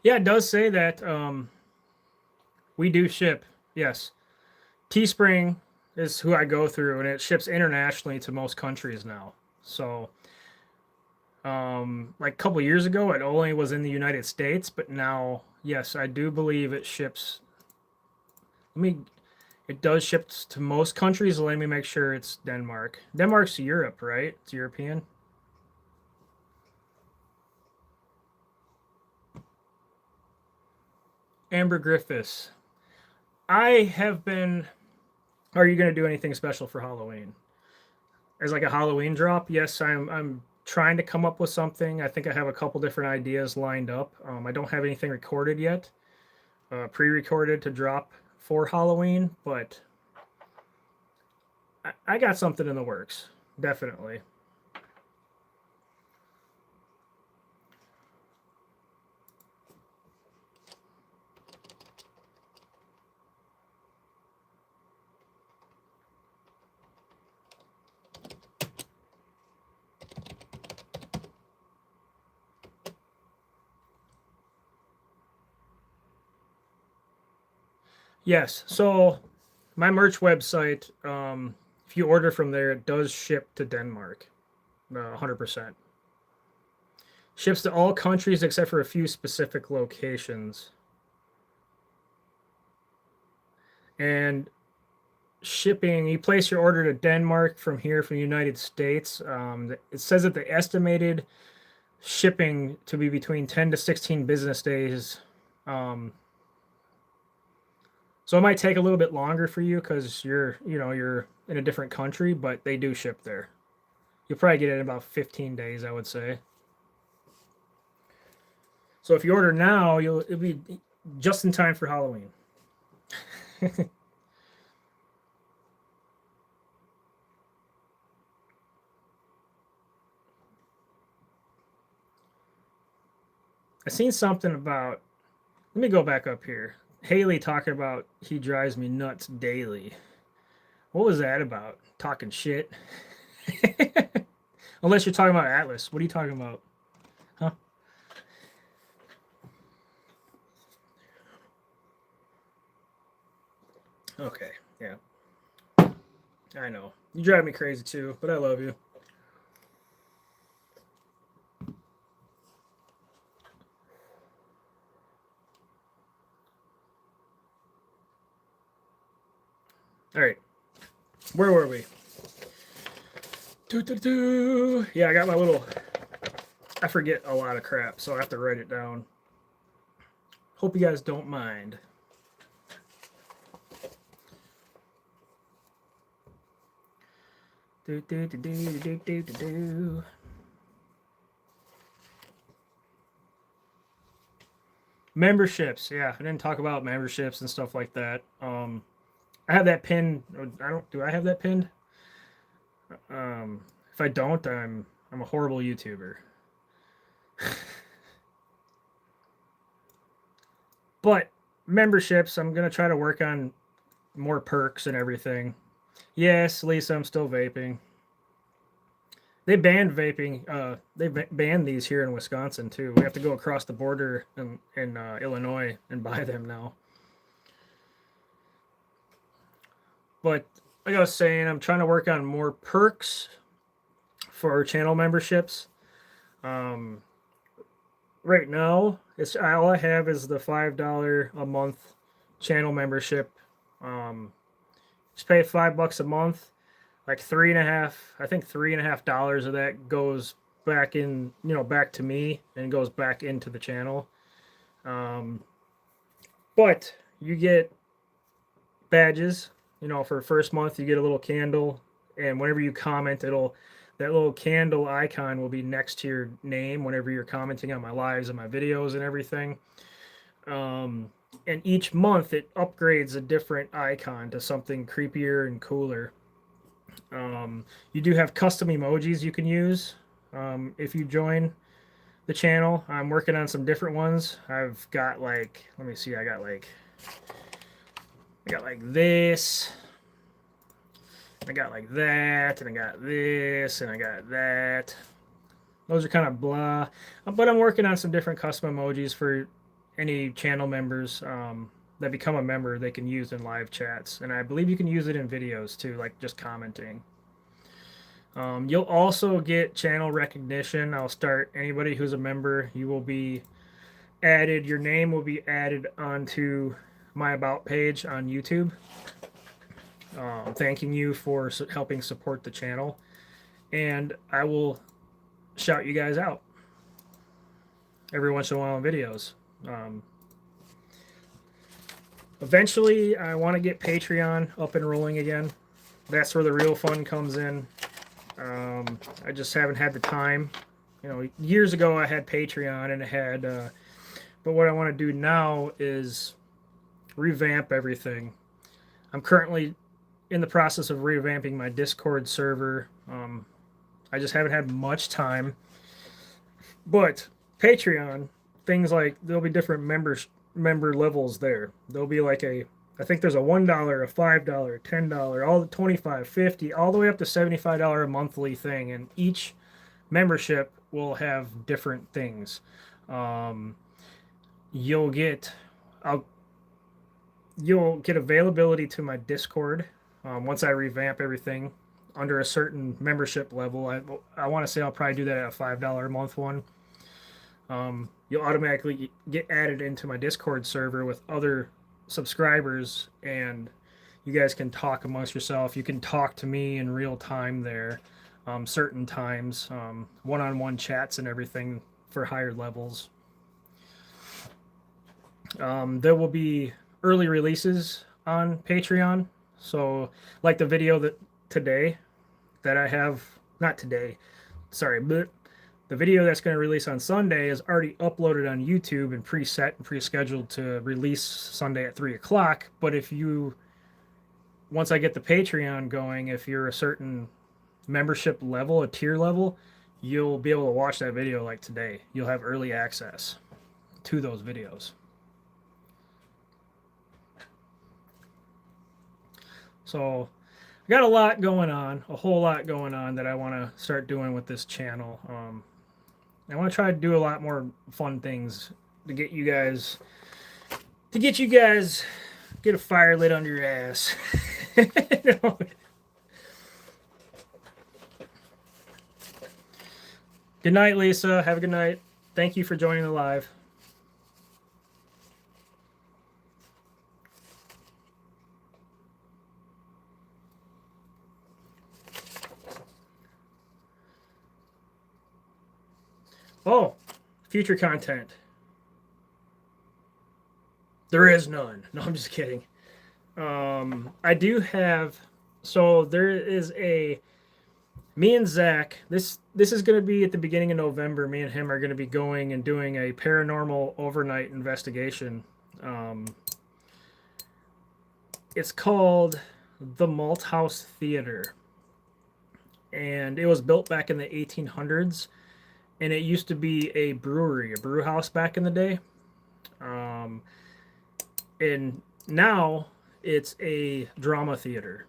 Yeah, it does say that we do ship. Yes, Teespring is who I go through, and it ships internationally to most countries now. So, like a couple years ago, it only was in the United States, but now, yes, I do believe it ships. Let me. It does ship to most countries. Let me make sure it's Denmark. Denmark's Europe, right? It's European. Amber Griffiths. I have been. Are you going to do anything special for Halloween? As like a Halloween drop? Yes, I'm trying to come up with something. I think I have a couple different ideas lined up. I don't have anything recorded yet, pre-recorded to drop for Halloween, but I got something in the works, definitely. Yes. So my merch website, if you order from there, it does ship to Denmark, 100%. Ships to all countries except for a few specific locations. And shipping, you place your order to Denmark from here from the United States. It says that the estimated shipping to be between 10 to 16 business days. So it might take a little bit longer for you because you're in a different country, but they do ship there. You'll probably get it in about 15 days, I would say. So if you order now, it'll be just in time for Halloween. I seen something about, let me go back up here. Haley talking about he drives me nuts daily. What was that about? Talking shit? Unless you're talking about Atlas. What are you talking about? Huh? Okay, yeah. I know. You drive me crazy too, but I love you. All right. Where were we? Yeah, I got my little. I forget a lot of crap, so I have to write it down. Hope you guys don't mind. Memberships, yeah. I didn't talk about memberships and stuff like that. I have that pinned. I don't. Do I have that pinned? If I don't, I'm a horrible YouTuber. But memberships, I'm gonna try to work on more perks and everything. Yes, Lisa, I'm still vaping. They banned vaping. They banned these here in Wisconsin too. We have to go across the border in Illinois and buy them now. But like I was saying, I'm trying to work on more perks for channel memberships. Um, right now, it's all I have is the $5 a month channel membership. Um, just pay $5 a month. Like three and a half, I think $3.50 of that goes back in, back to me and goes back into the channel. But you get badges, for first month you get a little candle, and whenever you comment, that little candle icon will be next to your name whenever you're commenting on my lives and my videos and everything. And each month it upgrades a different icon to something creepier and cooler. You do have custom emojis you can use if you join the channel. I'm working on some different ones. I've got like, let me see, I got like this, I got like that, and I got this, and I got that. Those are kind of blah, but I'm working on some different custom emojis for any channel members that become a member. They can use in live chats, and I believe you can use it in videos too, like just commenting. You'll also get channel recognition. I'll start, anybody who's a member, you will be added, your name will be added onto my about page on YouTube, thanking you for helping support the channel, and I will shout you guys out every once in a while in videos. Eventually I want to get Patreon up and rolling again. That's where the real fun comes in. I just haven't had the time. Years ago I had Patreon and it had, but what I want to do now is revamp everything. I'm currently in the process of revamping my Discord server. I just haven't had much time. But Patreon, things like, there'll be different member levels there. There'll be like I think there's a $1, a $5, $10, all the 25, 50, all the way up to $75 a monthly thing, and each membership will have different things. You'll get availability to my Discord once I revamp everything under a certain membership level. I want to say I'll probably do that at a $5 a month one. You'll automatically get added into my Discord server with other subscribers, and you guys can talk amongst yourself. You can talk to me in real time there, certain times, one-on-one chats and everything for higher levels. There will be early releases on Patreon. So like the video that I have, not today, sorry, but the video that's going to release on Sunday is already uploaded on YouTube and preset and pre-scheduled to release Sunday at 3 o'clock. But if you, once I get the Patreon going, if you're a certain membership level, a tier level, you'll be able to watch that video like today. You'll have early access to those videos. So I got a lot going on, a whole lot going on that I want to start doing with this channel. I want to try to do a lot more fun things to get you guys, get a fire lit under your ass. You know? Good night, Lisa. Have a good night. Thank you for joining the live. Oh, future content. There is none. No, I'm just kidding. I do have, so there is me and Zach, this is going to be at the beginning of November. Me and him are going to be going and doing a paranormal overnight investigation. It's called the Malt House Theater. And it was built back in the 1800s. And it used to be a brewery, a brew house back in the day. And now it's a drama theater.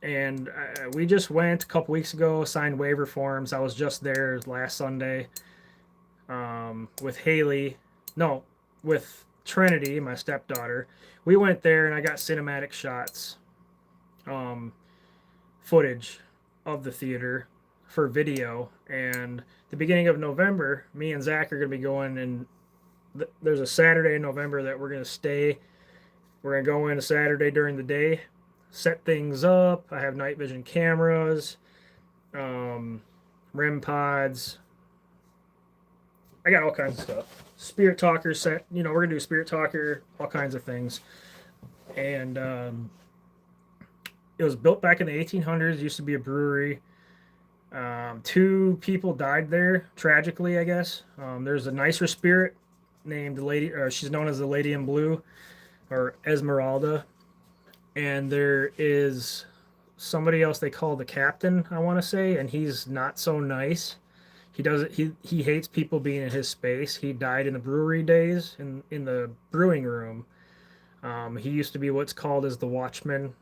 And we just went a couple weeks ago, signed waiver forms. I was just there last Sunday with Haley. No, with Trinity, my stepdaughter. We went there and I got cinematic shots, footage of the theater for video. And the beginning of November, me and Zach are going to be going, and there's a Saturday in November that we're going to stay. We're going to go in a Saturday during the day, set things up. I have night vision cameras, REM pods. I got all kinds of stuff. Spirit Talker set. You know, we're going to do Spirit Talker, all kinds of things. And it was built back in the 1800s. It used to be a brewery. 2 people died there, tragically, I guess. There's a nicer spirit named the lady, or she's known as the Lady in Blue, or Esmeralda. And there is somebody else they call the Captain, I want to say, and he's not so nice. He hates people being in his space. He died in the brewery days in the brewing room. He used to be what's called as the Watchman,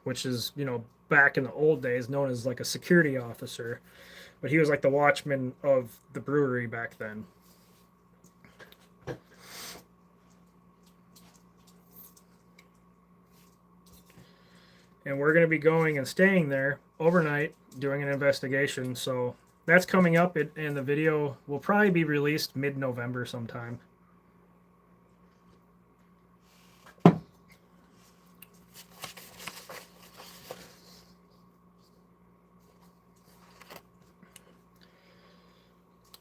which is, you know, back in the old days known as like a security officer, but he was like the watchman of the brewery back then. And we're going to be going and staying there overnight doing an investigation. So that's coming up, and the video will probably be released mid-November sometime.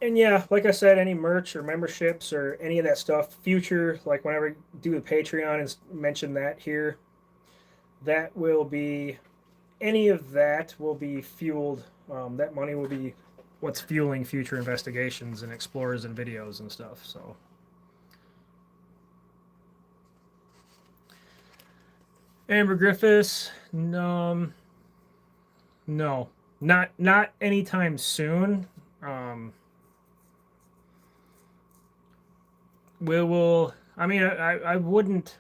And yeah, like I said, any merch or memberships or any of that stuff, future, like whenever I do the Patreon and mention that here, that will be, any of that will be fueled. That money will be what's fueling future investigations and explorers and videos and stuff. So Amber Griffiths, no, not anytime soon. We will. I mean, I wouldn't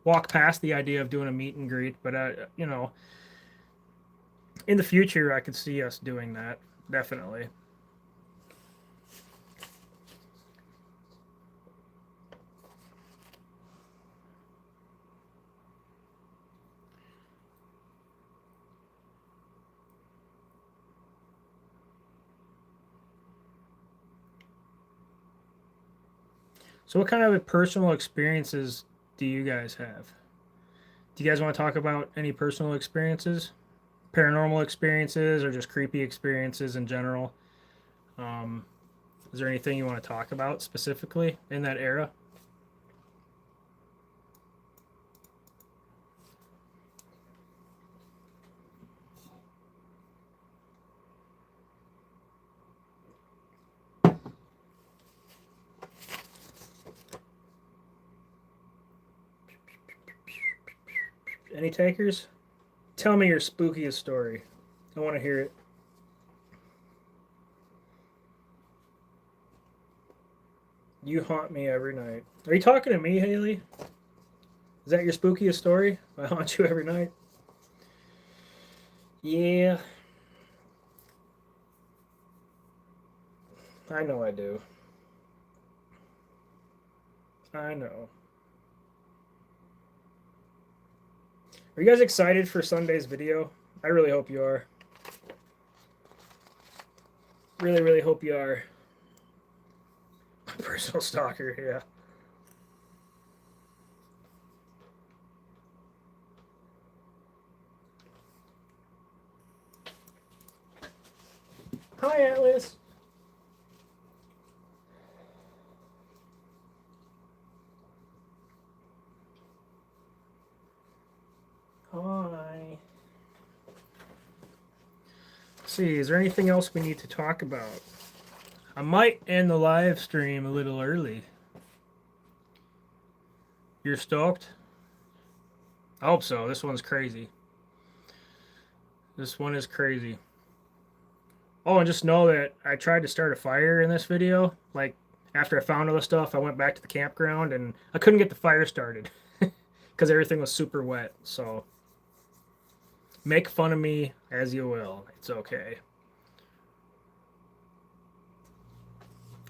walk past the idea of doing a meet and greet, but you know, in the future, I could see us doing that, definitely. So what kind of personal experiences do you guys have? Do you guys want to talk about any personal experiences? Paranormal experiences or just creepy experiences in general? Is there anything you want to talk about specifically in that era? Any takers? Tell me your spookiest story. I want to hear it. You haunt me every night. Are you talking to me, Haley? Is that your spookiest story? I haunt you every night. Yeah. I know I do. I know. Are you guys excited for Sunday's video? I really hope you are. Really, really hope you are. My personal stalker, yeah. Hi, Atlas. Hi. Let's see, is there anything else we need to talk about? I might end the live stream a little early. You're stoked? I hope so. This one's crazy. This one is crazy. Oh, and just know that I tried to start a fire in this video. Like, after I found all the stuff, I went back to the campground and I couldn't get the fire started because everything was super wet. So, make fun of me as you will. It's okay.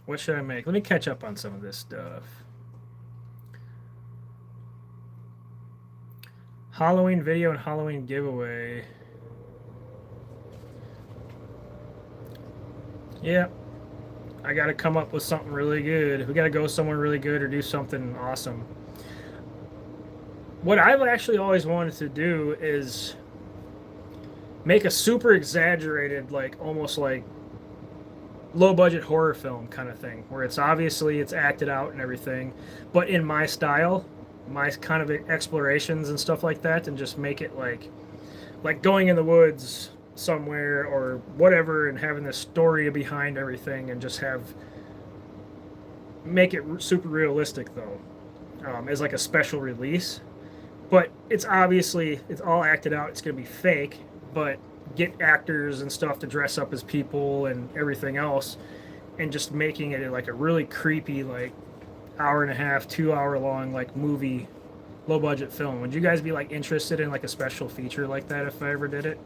What should I make? Let me catch up on some of this stuff. Halloween video and Halloween giveaway. Yeah, I got to come up with something really good. We got to go somewhere really good or do something awesome. What I've actually always wanted to do is make a super exaggerated, like almost like low budget horror film kind of thing, where it's obviously it's acted out and everything, but in my style, my kind of explorations and stuff like that, and just make it like going in the woods somewhere or whatever, and having this story behind everything, and just make it super realistic though, as like a special release. But it's obviously it's all acted out. It's gonna be fake, but get actors and stuff to dress up as people and everything else, and just making it like a really creepy, like hour and a half, 2 hour long, like movie, low budget film. Would you guys be like interested in like a special feature like that if I ever did it?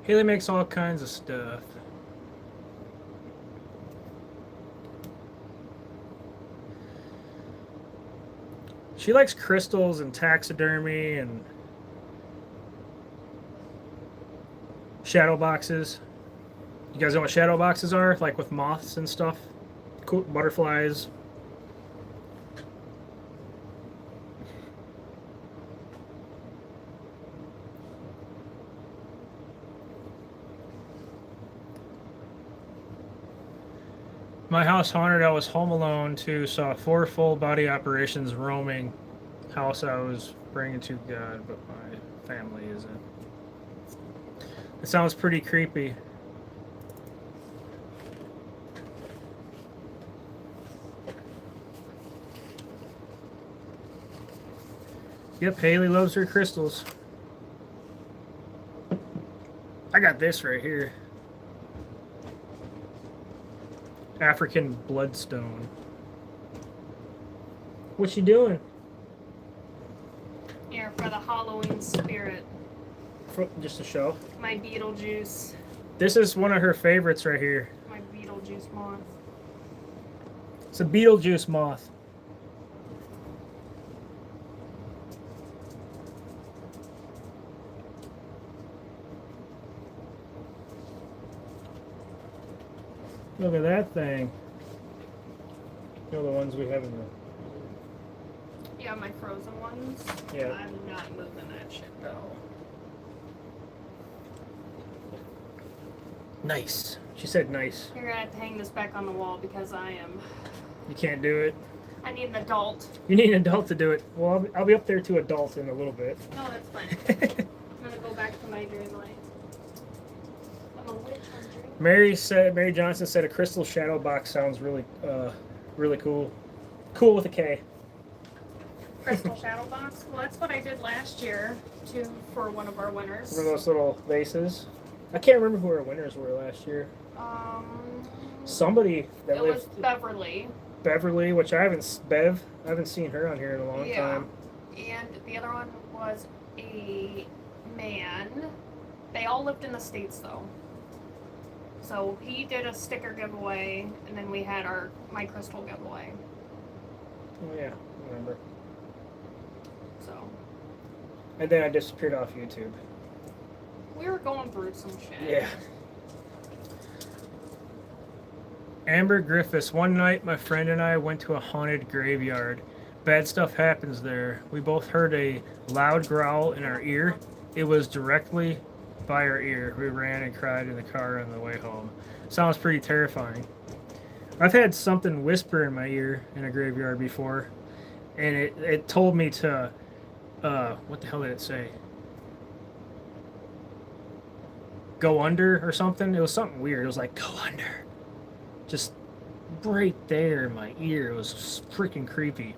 Haley makes all kinds of stuff. She likes crystals and taxidermy and shadow boxes. You guys know what shadow boxes are? Like with moths and stuff? Cool. Butterflies. My house haunted. I was home alone too. Saw 4 full body operations roaming. House I was bringing to God, but my family isn't. It sounds pretty creepy. Yep, Haley loves her crystals. I got this right here. African bloodstone. What you doing? Here for the Halloween spirit. Just a show. My Beetlejuice. This is one of her favorites right here. My Beetlejuice moth. It's a Beetlejuice moth. Look at that thing. You know the ones we have in the... Yeah, my frozen ones. Yeah. I'm not moving that shit though. Nice. She said nice. You're gonna have to hang this back on the wall because You can't do it. I need an adult. You need an adult to do it. Well, I'll be up there to adult in a little bit. No, that's fine. I'm gonna go back to my dream light. I'm a witch on dream. Mary Johnson said a crystal shadow box sounds really cool. Cool with a K. Crystal shadow box. Well, that's what I did last year too for one of our winners. Remember those little vases? I can't remember who our winners were last year. It Somebody that was lived Beverly. which I haven't seen her on here in a long time. And the other one was a man. They all lived in the States though. So he did a sticker giveaway, and then we had my crystal giveaway. Oh yeah, I remember. So And then I disappeared off YouTube. we were going through some shit. Yeah. Amber Griffiths. One night, my friend and I went to a haunted graveyard. Bad stuff happens there. We both heard a loud growl in our ear. It was directly by our ear. We ran and cried in the car on the way home. Sounds pretty terrifying. I've had something whisper in my ear in a graveyard before, and it told me to, what the hell did it say? Go under or something? It was something weird. It was like, go under. Just right there in my ear. It was freaking creepy.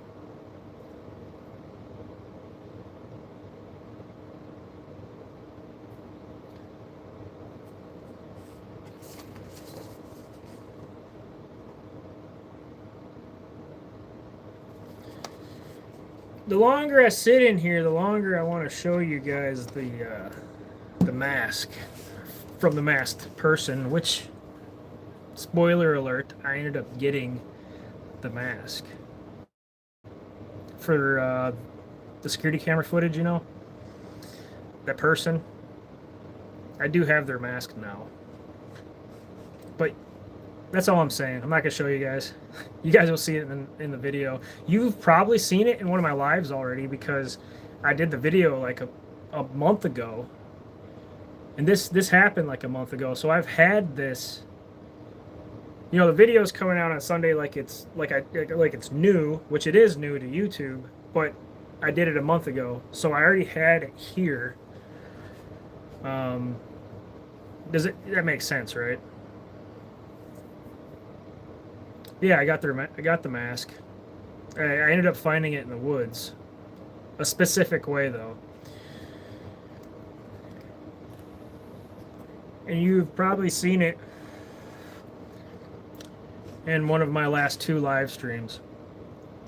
The longer I sit in here, the longer I want to show you guys the mask from the masked person, which, spoiler alert, I ended up getting the mask for the security camera footage, you know, that person. I do have their mask now, but that's all I'm saying. I'm not gonna show you guys. You guys will see it in the video. You've probably seen it in one of my lives already because I did the video like a month ago, and this happened like a month ago. So I've had this. You know, the video's coming out on Sunday like it's new, which it is new to YouTube, but I did it a month ago, so I already had it here. That makes sense, right? Yeah, I got the mask. I ended up finding it in the woods. A specific way though. And you've probably seen it in one of my last 2 live streams.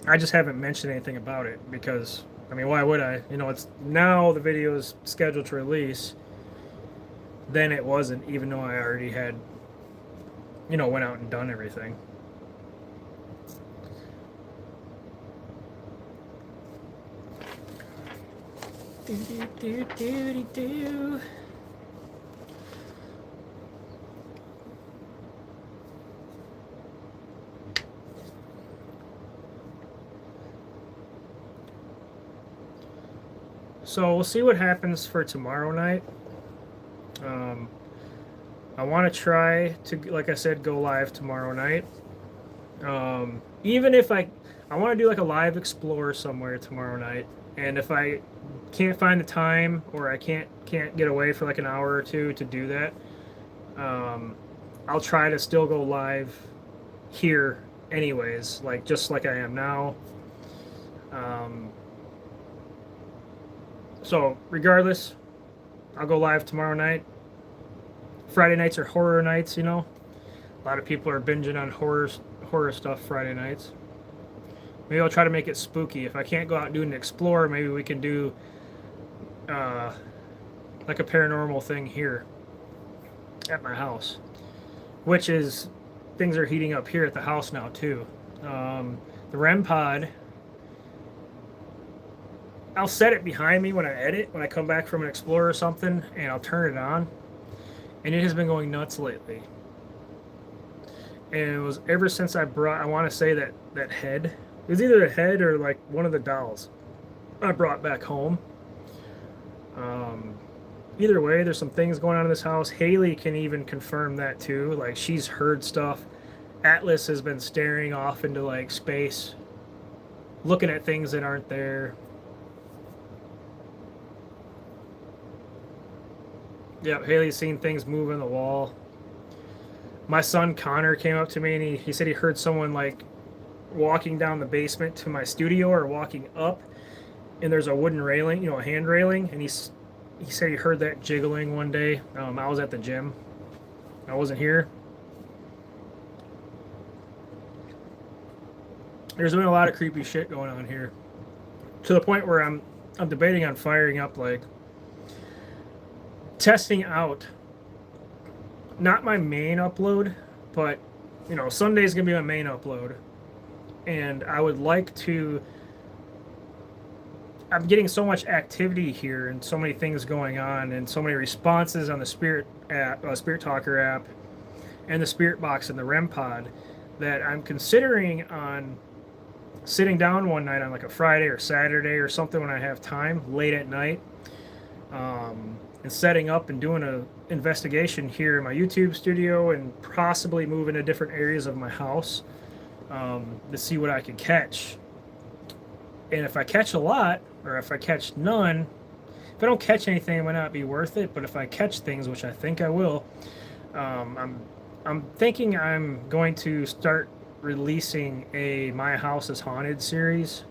I just haven't mentioned anything about it because, I mean, why would I? You know, it's now the video is scheduled to release. Then it wasn't, even though I already had, you know, went out and done everything. Do. So we'll see what happens for tomorrow night. I want to try to, like I said, go live tomorrow night. Even if I want to do like a live explore somewhere tomorrow night, and if I can't find the time or I can't get away for like an hour or two to do that, I'll try to still go live here anyways, like just like I am now. So regardless, I'll go live tomorrow night. Friday nights are horror nights, you know. A lot of people are binging on horror stuff Friday nights. Maybe I'll try to make it spooky. If I can't go out and do an explore, maybe we can do like a paranormal thing here at my house. Which is, things are heating up here at the house now too. The REM pod, I'll set it behind me when I edit, when I come back from an explore or something, and I'll turn it on. And it has been going nuts lately. And it was ever since I want to say that head. It was either a head or like one of the dolls I brought back home. either way, there's some things going on in this house. Haley can even confirm that too. Like, she's heard stuff. Atlas has been staring off into like space, looking at things that aren't there. Yep, Haley's seen things move in the wall. My son Connor came up to me and he said he heard someone like walking down the basement to my studio or walking up, and there's a wooden railing, a hand railing, and he said he heard that jiggling one day. I was at the gym. I wasn't here. There's been a lot of creepy shit going on here, to the point where I'm debating on firing up, like, testing out not my main upload, but Sunday's gonna be my main upload, and I would like to. I'm getting so much activity here and so many things going on and so many responses on the Spirit app, Spirit Talker app, and the Spirit Box and the REM Pod, that I'm considering on sitting down one night on like a Friday or Saturday or something when I have time late at night, and setting up and doing a investigation here in my YouTube studio and possibly move into different areas of my house, to see what I can catch. And if I catch a lot, or if I catch none, if I don't catch anything, it might not be worth it. But if I catch things, which I think I will, I'm thinking I'm going to start releasing a My House is Haunted series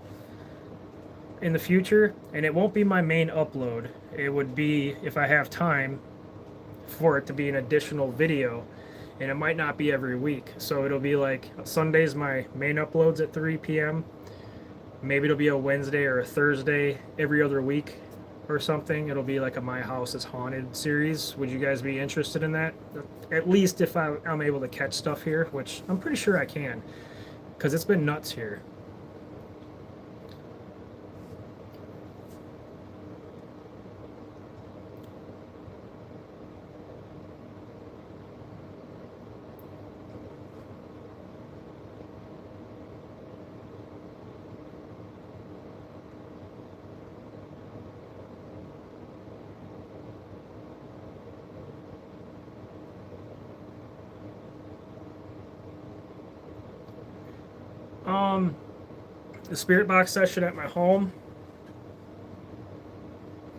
in the future, and it won't be my main upload. It would be, if I have time for it to be an additional video, and it might not be every week. So it'll be like Sunday's my main uploads at 3 p.m. Maybe it'll be a Wednesday or a Thursday every other week or something. It'll be like a My House is Haunted series. Would you guys be interested in that? At least if I'm able to catch stuff here, which I'm pretty sure I can, because it's been nuts here. The Spirit Box session at my home,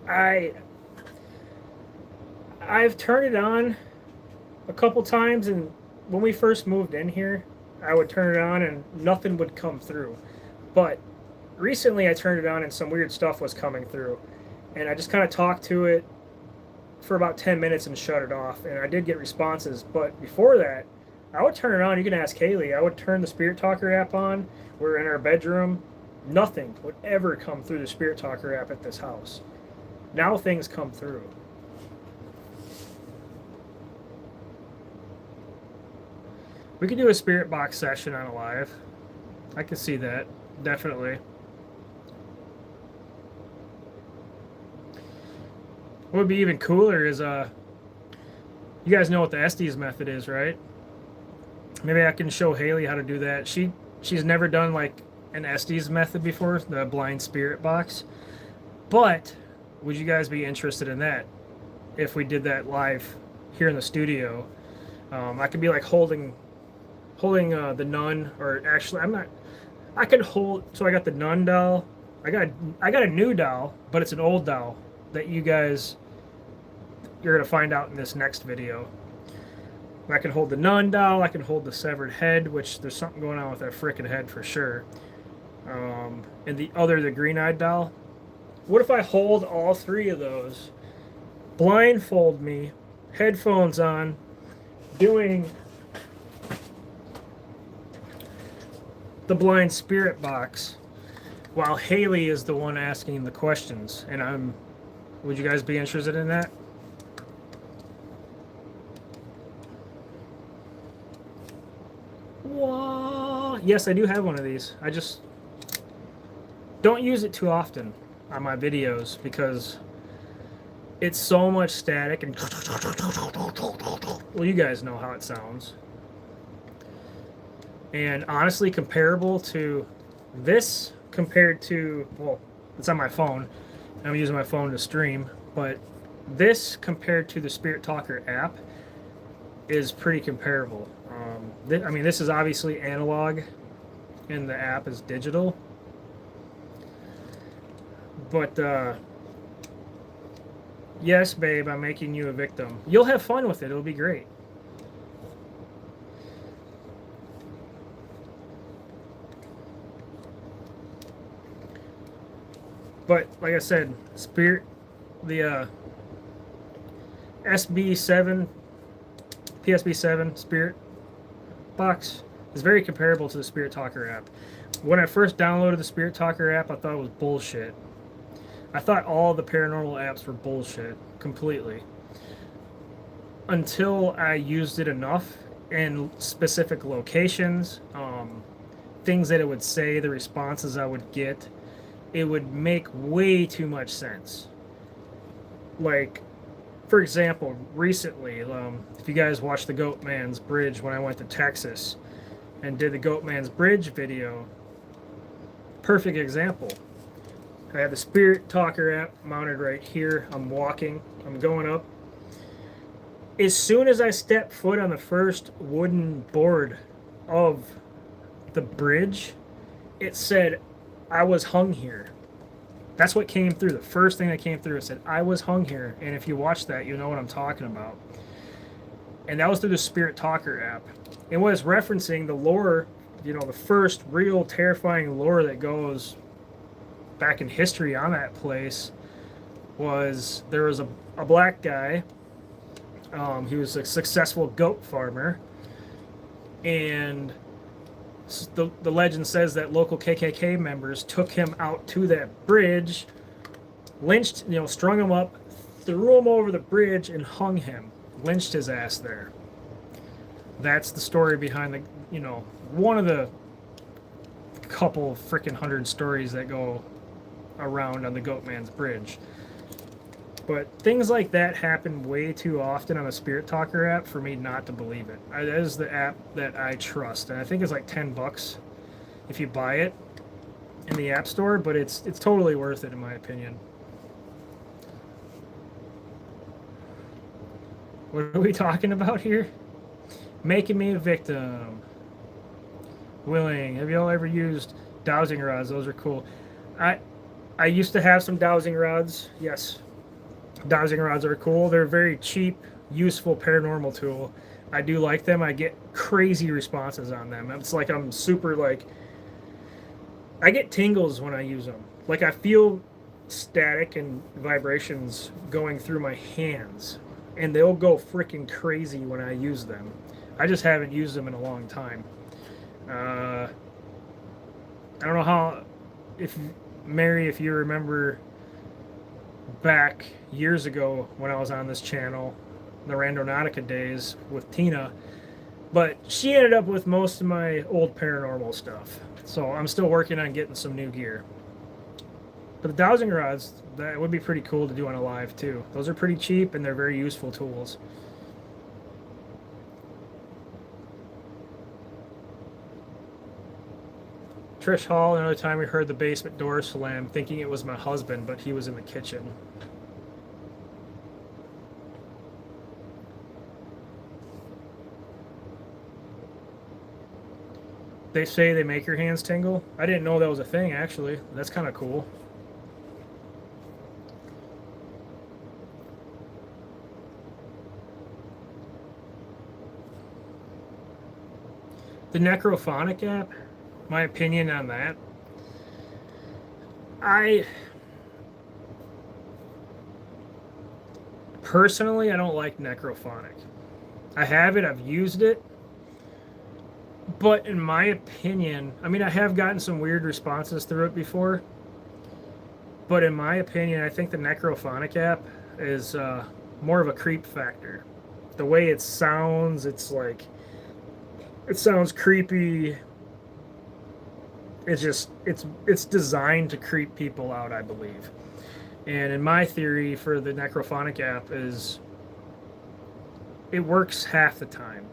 I've turned it on a couple times, and when we first moved in here, I would turn it on and nothing would come through. But recently I turned it on and some weird stuff was coming through, and I just kind of talked to it for about 10 minutes and shut it off, and I did get responses. But before that, I would turn it on. You can ask Haley. I would turn the Spirit Talker app on. We're in our bedroom. Nothing would ever come through the Spirit Talker app at this house. Now things come through. We could do a Spirit Box session on a live. I could see that. Definitely. What would be even cooler is, you guys know what the Estes method is, right? Maybe I can show Haley how to do that. She's never done like an Estes method before, the blind spirit box. But would you guys be interested in that if we did that live here in the studio? I could be like holding the nun, or actually I'm not. I could hold. So I got the nun doll. I got a new doll, but it's an old doll that you're gonna find out in this next video. I can hold the nun doll, I can hold the severed head, which there's something going on with that frickin' head for sure. And the green-eyed doll. What if I hold all three of those, blindfold me, headphones on, doing the blind spirit box, while Haley is the one asking the questions, and would you guys be interested in that? Whoa. Yes, I do have one of these. I just don't use it too often on my videos because it's so much static and well, you guys know how it sounds. And honestly, comparable to this, compared to, well, it's on my phone. I'm using my phone to stream, but this compared to the Spirit Talker app is pretty comparable. I mean, this is obviously analog, and the app is digital. But yes, babe, I'm making you a victim. You'll have fun with it. It'll be great. But like I said, Spirit, the SB7, PSB7 Spirit box is very comparable to the Spirit Talker app. When I first downloaded the Spirit Talker app, I thought it was bullshit. I thought all the paranormal apps were bullshit completely. Until I used it enough in specific locations, things that it would say, the responses I would get, it would make way too much sense. Like, for example, recently, if you guys watched the Goatman's Bridge when I went to Texas and did the Goatman's Bridge video, perfect example. I have the Spirit Talker app mounted right here. I'm walking, I'm going up. As soon as I step foot on the first wooden board of the bridge, it said, I was hung here. That's what came through. The first thing that came through, it said, I was hung here. And if you watch that, you know what I'm talking about. And that was through the Spirit Talker app. And what it's referencing, the lore, you know, the first real terrifying lore that goes back in history on that place was there was a black guy. He was a successful goat farmer. And the legend says that local KKK members took him out to that bridge, lynched, you know, strung him up, threw him over the bridge, and hung him. Lynched his ass there. That's the story behind the, you know, one of the couple freaking 100 stories that go around on the Goatman's Bridge. But things like that happen way too often on the Spirit Talker app for me not to believe it. That is the app that I trust, and I think it's like $10 if you buy it in the App Store, but it's totally worth it in my opinion. What are we talking about here? Making me a victim. Willing. Have y'all ever used dowsing rods? Those are cool. I used to have some dowsing rods. Yes. Dowsing rods are cool. They're a very cheap, useful paranormal tool. I do like them. I get crazy responses on them. It's like I'm super, like, I get tingles when I use them. Like, I feel static and vibrations going through my hands, and they'll go freaking crazy when I use them. I just haven't used them in a long time. I don't know how, if Mary, if you remember back years ago when I was on this channel, the Randonautica days with Tina, but she ended up with most of my old paranormal stuff. So I'm still working on getting some new gear. But the dowsing rods, that would be pretty cool to do on a live too. Those are pretty cheap and they're very useful tools. Trish Hall, another time we heard the basement door slam, thinking it was my husband, but he was in the kitchen. They say they make your hands tingle. I didn't know that was a thing, actually. That's kind of cool. The Necrophonic app, my opinion on that, personally, I don't like Necrophonic. I have it, I've used it, but in my opinion, I mean, I have gotten some weird responses through it before, but in my opinion, I think the Necrophonic app is more of a creep factor. The way it sounds, it's like, it sounds creepy. It's just, it's designed to creep people out, I believe. And in my theory for the Necrophonic app is it works half the time.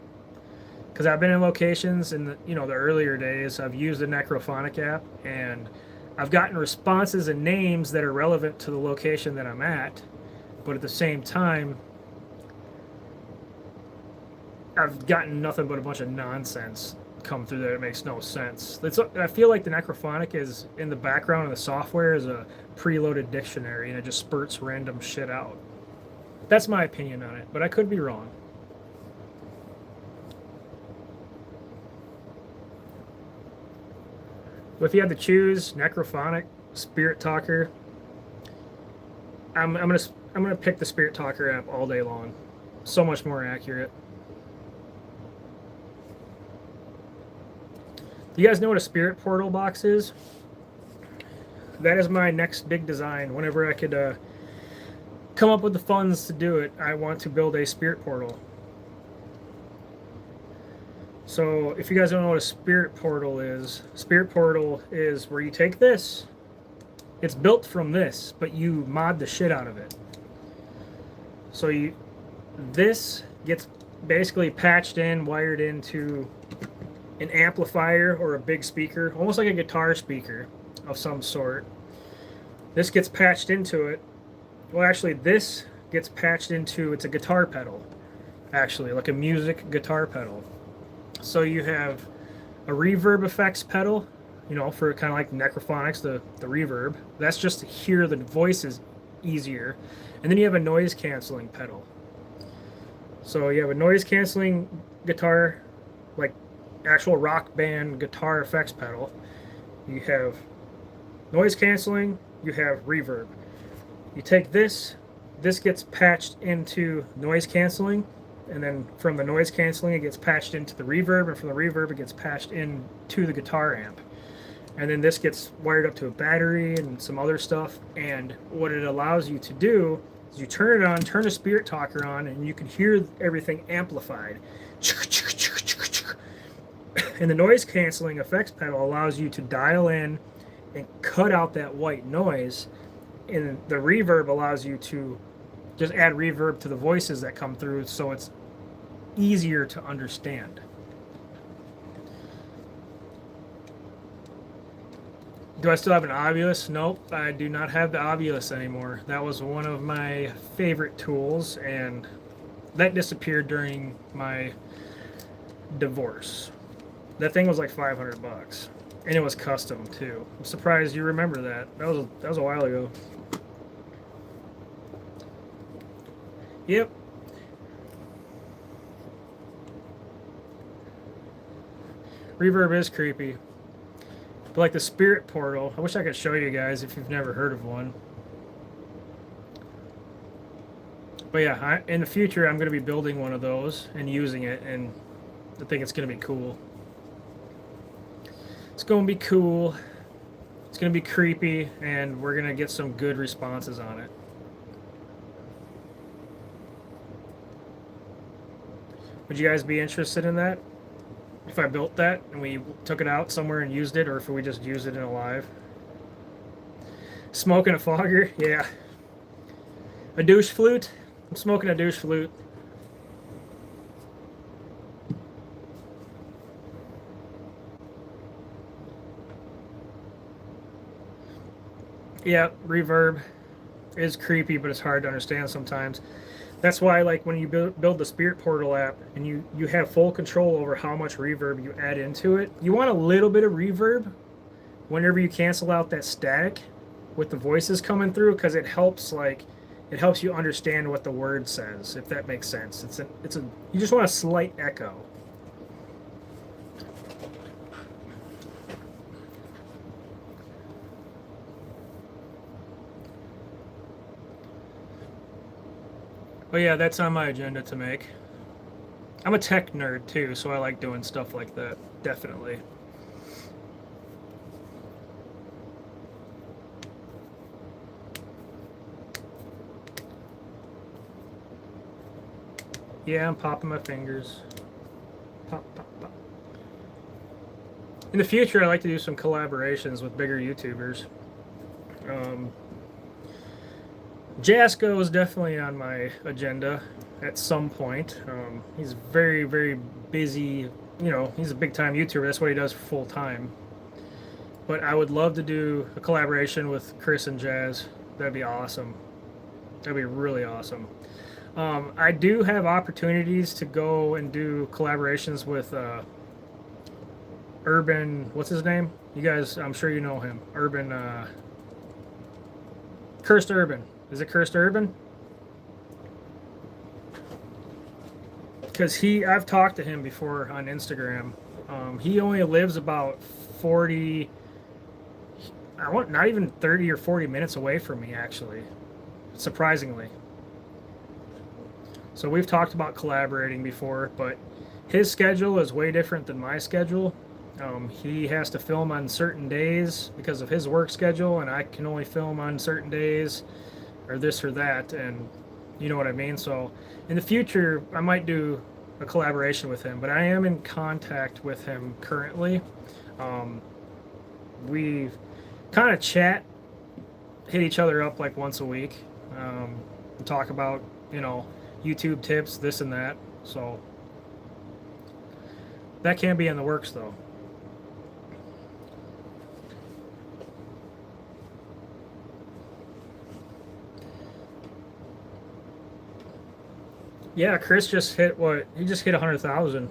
Because I've been in locations in the, you know, the earlier days, I've used the Necrophonic app and I've gotten responses and names that are relevant to the location that I'm at. but at the same time, I've gotten nothing but a bunch of nonsense come through that it makes no sense. I feel like the necrophonic is in the background of the software is a preloaded dictionary and it just spurts random shit out. That's my opinion on it, but I could be wrong. But if you had to choose necrophonic, spirit talker, I'm gonna pick the spirit talker app all day long. So much more accurate. You guys know what a spirit portal box is? That is my next big design. Whenever I could come up with the funds to do it, I want to build a spirit portal. So if you guys don't know what a spirit portal is where you take this. It's built from this, but you mod the shit out of it. So this gets basically patched in, wired into an amplifier or a big speaker, almost like a guitar speaker of some sort. This gets patched into it. Well, actually, this gets patched into, it's a guitar pedal, actually, like a music guitar pedal. So you have a reverb effects pedal, you know, for kind of like necrophonics, the reverb. That's just to hear the voices easier. And then you have a noise canceling pedal. So you have a noise canceling guitar, like actual rock band guitar effects pedal. You have noise canceling, you have reverb. You take this gets patched into noise canceling, and then from the noise canceling it gets patched into the reverb, and from the reverb it gets patched into the guitar amp. And then this gets wired up to a battery and some other stuff, and what it allows you to do is you turn it on, turn the spirit talker on, and you can hear everything amplified. And the noise canceling effects pedal allows you to dial in and cut out that white noise, and the reverb allows you to just add reverb to the voices that come through, so it's easier to understand. Do I still have an Obulus? Nope, I do not have the Obulus anymore. That was one of my favorite tools, and that disappeared during my divorce. That thing was like $500, and it was custom too. I'm surprised you remember that. That was a while ago. Yep. Reverb is creepy. But like the spirit portal, I wish I could show you guys if you've never heard of one. But yeah, in the future I'm going to be building one of those and using it, and I think it's going to be cool. It's going to be cool. It's going to be creepy, and we're going to get some good responses on it. Would you guys be interested in that? If I built that and we took it out somewhere and used it, or if we just used it in a live? Smoking a fogger? Yeah. A douche flute? I'm smoking a douche flute. Yeah, reverb is creepy, but it's hard to understand sometimes. That's why, like, when you build the Spirit Portal app and you have full control over how much reverb you add into it, you want a little bit of reverb whenever you cancel out that static with the voices coming through, because it helps you understand what the word says, if that makes sense. You just want a slight echo. But yeah, that's on my agenda to make. I'm a tech nerd too, so I like doing stuff like that, definitely. Yeah, I'm popping my fingers. Pop, pop, pop. In the future, I like to do some collaborations with bigger YouTubers. Jasko is definitely on my agenda at some point. He's very, very busy. You know, he's a big-time YouTuber. That's what he does full-time. But I would love to do a collaboration with Chris and Jazz. That'd be awesome. That'd be really awesome. I do have opportunities to go and do collaborations with Urban. What's his name? You guys, I'm sure you know him. Urban. Cursed Urban. Is it Cursed Urban? Because I've talked to him before on Instagram. He only lives about 40. Not even 30 or 40 minutes away from me, actually. Surprisingly. So we've talked about collaborating before, but his schedule is way different than my schedule. He has to film on certain days because of his work schedule, and I can only film on certain days, or this or that, and you know what I mean. So in the future, I might do a collaboration with him, but I am in contact with him currently. We kind of chat, hit each other up like once a week, and talk about, YouTube tips, this and that. So that can be in the works though. Yeah, Chris just hit what? He just hit 100,000.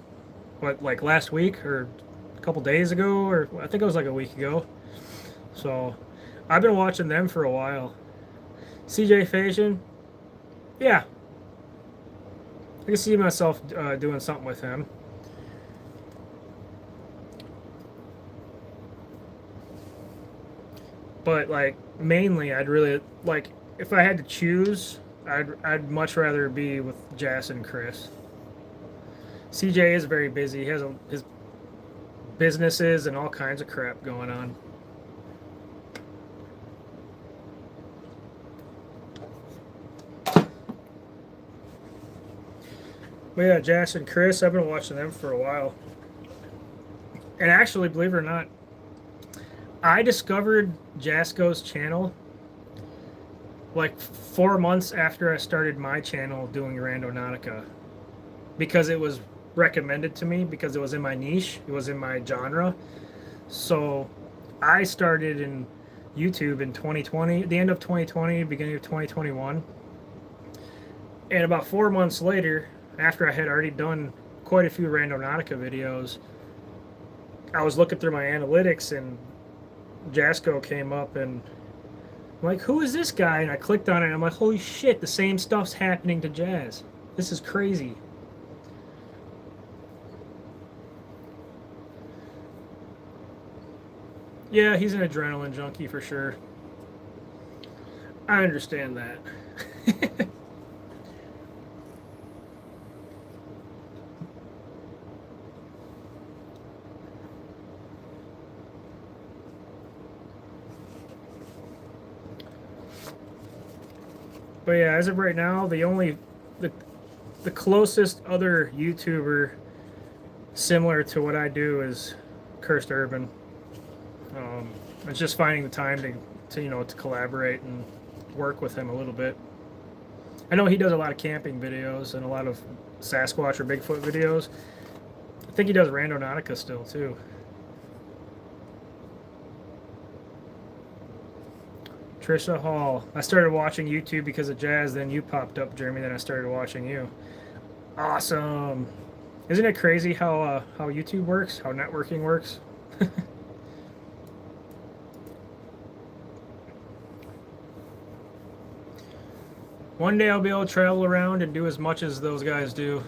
What, like last week or a couple days ago, or I think it was like a week ago. So I've been watching them for a while. CJ Fasion, yeah, I can see myself doing something with him. But like mainly, I'd really like if I had to choose. I'd much rather be with Jas and Chris. CJ is very busy. He has his businesses and all kinds of crap going on. But yeah, Jas and Chris, I've been watching them for a while. And actually, believe it or not, I discovered Jasko's channel like 4 months after I started my channel doing Randonautica, because it was recommended to me, because it was in my niche, it was in my genre. So I started in YouTube in 2020, the end of 2020, beginning of 2021. And about 4 months later, after I had already done quite a few Randonautica videos, I was looking through my analytics and Jasko came up, and I'm like, who is this guy? And I clicked on it and I'm like, holy shit, the same stuff's happening to Jas. This is crazy. Yeah, he's an adrenaline junkie for sure. I understand that. But yeah, as of right now, the closest other YouTuber similar to what I do is Cursed Urban. It's just finding the time to collaborate and work with him a little bit. I know he does a lot of camping videos and a lot of Sasquatch or Bigfoot videos. I think he does Randonautica still too. Trisha Hall. I started watching YouTube because of Jas, then you popped up, Jeremy, then I started watching you. Awesome. Isn't it crazy how YouTube works, how networking works? One day I'll be able to travel around and do as much as those guys do.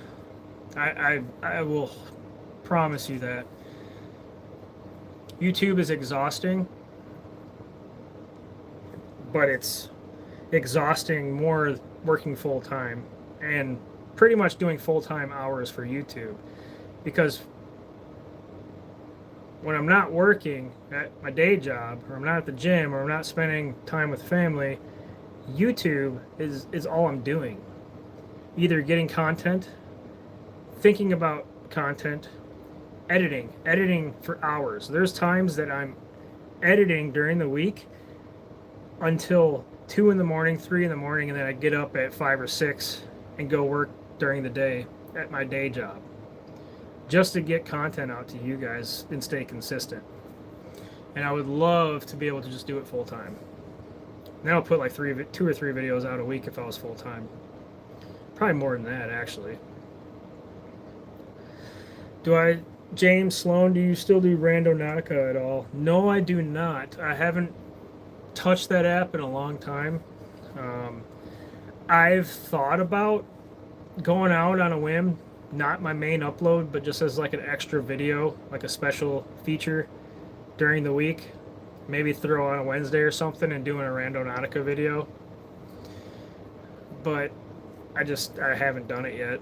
I will promise you that. YouTube is exhausting, but it's exhausting more working full time and pretty much doing full-time hours for YouTube, because when I'm not working at my day job, or I'm not at the gym, or I'm not spending time with family, YouTube is all I'm doing. Either getting content, thinking about content, editing for hours. There's times that I'm editing during the week until 2 in the morning, 3 in the morning, and then I get up at 5 or 6 and go work during the day at my day job, just to get content out to you guys and stay consistent. And I would love to be able to just do it full time. Then I'll put like 2 or 3 videos out a week if I was full time. Probably more than that, actually. James Sloan, do you still do Randonautica at all? No, I do not. I haven't touched that app in a long time. I've thought about going out on a whim, not my main upload, but just as like an extra video, like a special feature during the week. Maybe throw on a Wednesday or something and doing a Randonautica video. But I haven't done it yet.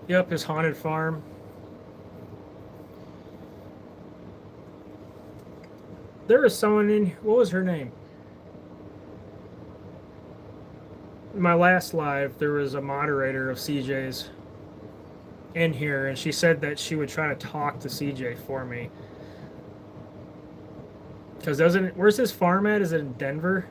Yep, his haunted farm. There was someone in. What was her name? My last live, there was a moderator of CJ's in here, and she said that she would try to talk to CJ for me. Because where's his farm at? Is it in Denver?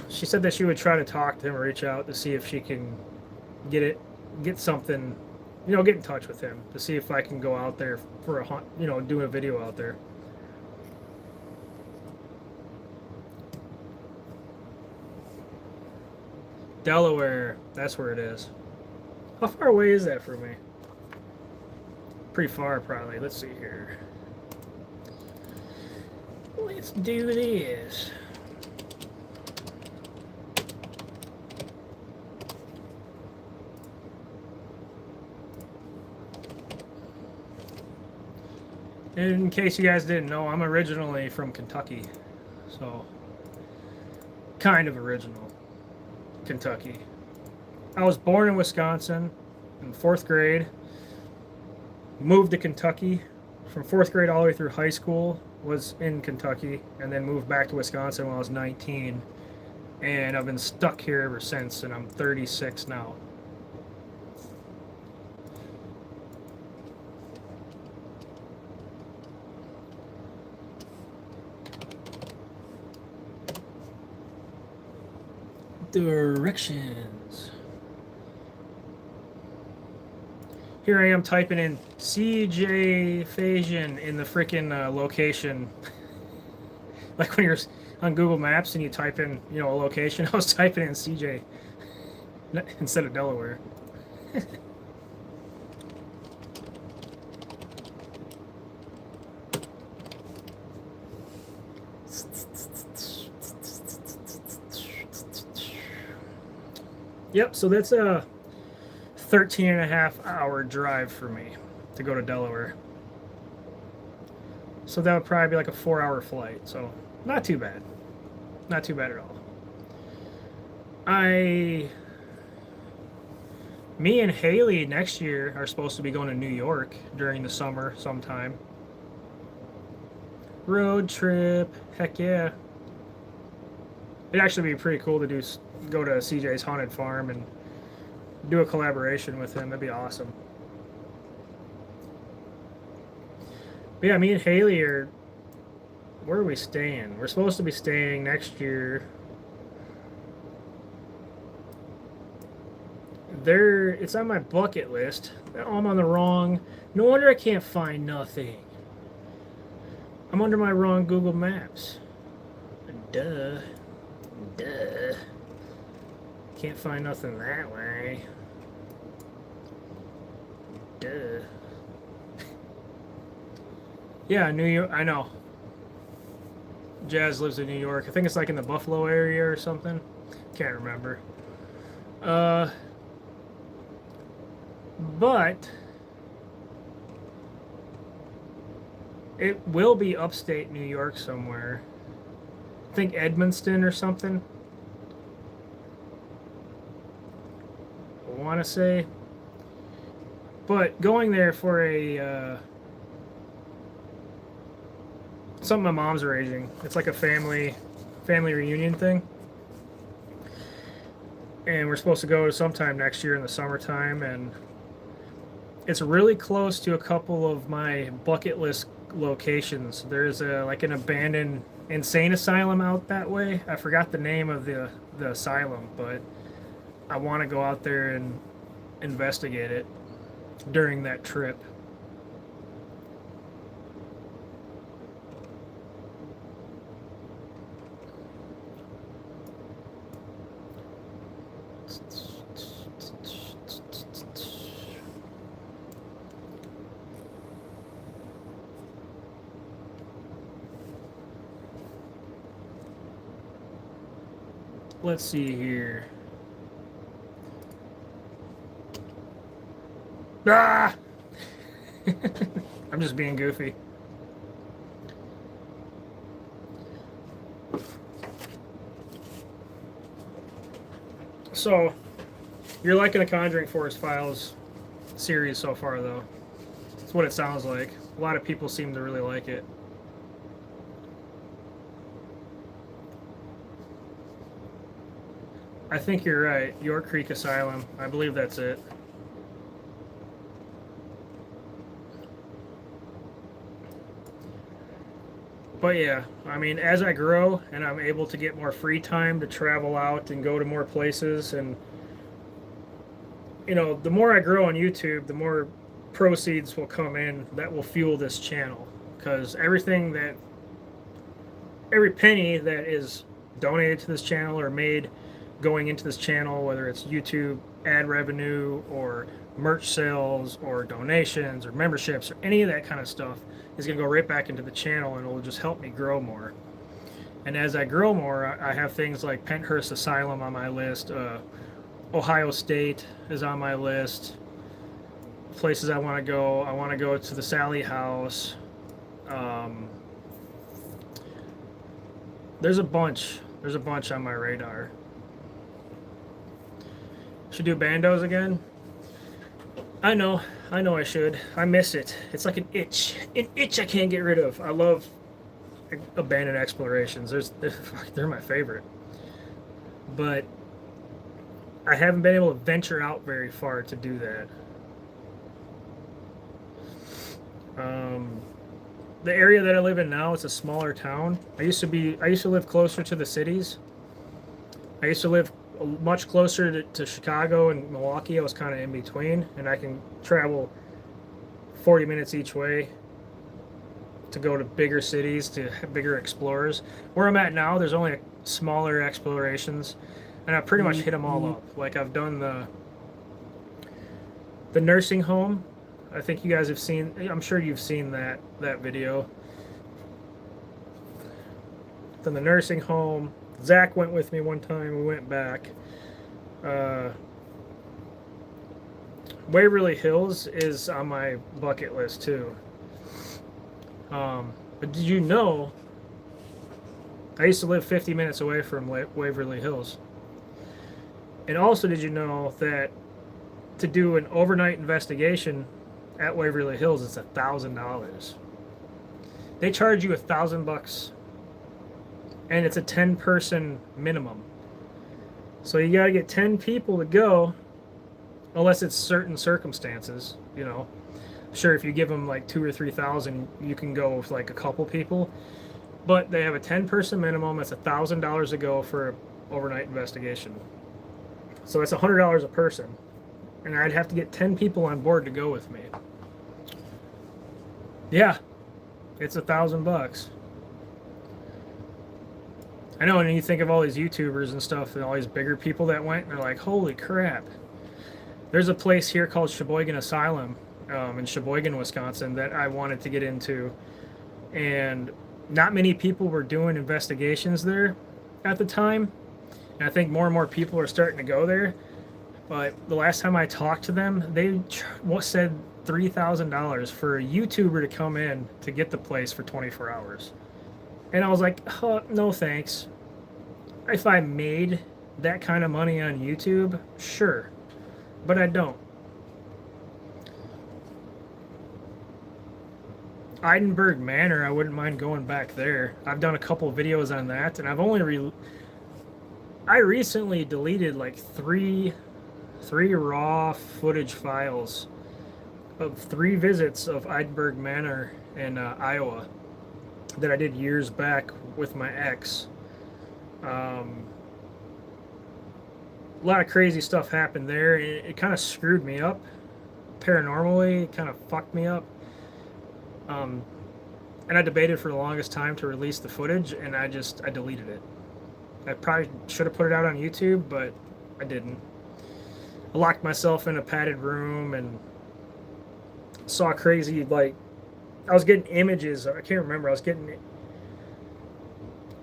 She said that she would try to talk to him or reach out to see if she can get something, get in touch with him to see if I can go out there for a hunt, do a video out there. Delaware, that's where it is. How far away is that from me? Pretty far, probably. Let's see here. Let's do this. In case you guys didn't know, I'm originally from Kentucky. So, kind of original Kentucky. I was born in Wisconsin in 4th grade. Moved to Kentucky from 4th grade all the way through high school. Was in Kentucky, and then moved back to Wisconsin when I was 19. And I've been stuck here ever since, and I'm 36 now. Directions. Here I am typing in CJ Phasian in the freaking location. Like when you're on Google Maps and you type in, a location. I was typing in CJ instead of Delaware. Yep, so that's a 13.5-hour drive for me to go to Delaware. So that would probably be like a 4-hour flight. So not too bad. Not too bad at all. Me and Haley next year are supposed to be going to New York during the summer sometime. Road trip. Heck yeah. It'd actually be pretty cool to go to CJ's haunted farm and do a collaboration with him. That'd be awesome. But yeah, me and Haley are... Where are we staying? We're supposed to be staying next year. It's on my bucket list. Oh, I'm on the wrong... No wonder I can't find nothing. I'm under my wrong Google Maps. Duh. Can't find nothing that way. Duh. Yeah, New York. I know. Jazz lives in New York. I think it's like in the Buffalo area or something. Can't remember. But it will be upstate New York somewhere. I think Edmonston or something. I want to say. But going there for a something my mom's arranging. It's like a family reunion thing. And we're supposed to go sometime next year in the summertime, and it's really close to a couple of my bucket list locations. There's like an abandoned insane asylum out that way. I forgot the name of the asylum, but I want to go out there and investigate it during that trip. Let's see here. Ah! I'm just being goofy. So, you're liking the Conjuring Forest Files series so far, though. That's what it sounds like. A lot of people seem to really like it. I think you're right. York Creek Asylum. I believe that's it. But yeah, I mean, as I grow and I'm able to get more free time to travel out and go to more places, and you know, the more I grow on YouTube, the more proceeds will come in that will fuel this channel. Because every penny that is donated to this channel or made going into this channel, whether it's YouTube ad revenue or merch sales or donations or memberships or any of that kind of stuff, is going to go right back into the channel, and it will just help me grow more. And as I grow more, I have things like Penthurst Asylum on my list, Ohio State is on my list, places I want to go. I want to go to the Sally House. There's a bunch on my radar. Should do bandos again. I know I should. I miss it. It's like an itch I can't get rid of. I love abandoned explorations. They're my favorite. But I haven't been able to venture out very far to do that. The area that I live in now, it's a smaller town. I used to live closer to the cities. I used to live much closer to Chicago and Milwaukee. I was kind of in between, and I can travel 40 minutes each way to go to bigger cities, to bigger explorers. Where I'm at now, there's only smaller explorations, and I pretty much hit them all up. Like, I've done the nursing home. I think you guys have seen, I'm sure you've seen that video. Then the nursing home. Zach went with me one time. We went back. Waverly Hills is on my bucket list too. But did you know I used to live 50 minutes away from Waverly Hills? And also, did you know that to do an overnight investigation at Waverly Hills, it's $1,000. They charge you $1,000, and it's a 10-person minimum. So you gotta get 10 people to go, unless it's certain circumstances. You know, sure, if you give them like 2,000 or 3,000, you can go with like a couple people. But they have a 10-person minimum. It's $1,000 to go for an overnight investigation. So it's $100 a person, and I'd have to get 10 people on board to go with me. Yeah, it's $1,000. I know, and you think of all these YouTubers and stuff and all these bigger people that went, and they're like, holy crap. There's a place here called Sheboygan Asylum in Sheboygan, Wisconsin, that I wanted to get into. And not many people were doing investigations there at the time. And I think more and more people are starting to go there. But the last time I talked to them, they said $3,000 for a YouTuber to come in to get the place for 24 hours. And I was like, oh, no thanks. If I made that kind of money on YouTube, sure. But I don't. Edinburgh Manor, I wouldn't mind going back there. I've done a couple videos on that, and I've only I recently deleted like three raw footage files of 3 visits of Edinburgh Manor in Iowa that I did years back with my ex. a lot of crazy stuff happened there. It kind of screwed me up paranormally. It kind of fucked me up. Um, and I debated for the longest time to release the footage, and I deleted it. I probably should have put it out on YouTube, but I didn't. I locked myself in a padded room and saw crazy, like, I was getting images. I can't remember. I was getting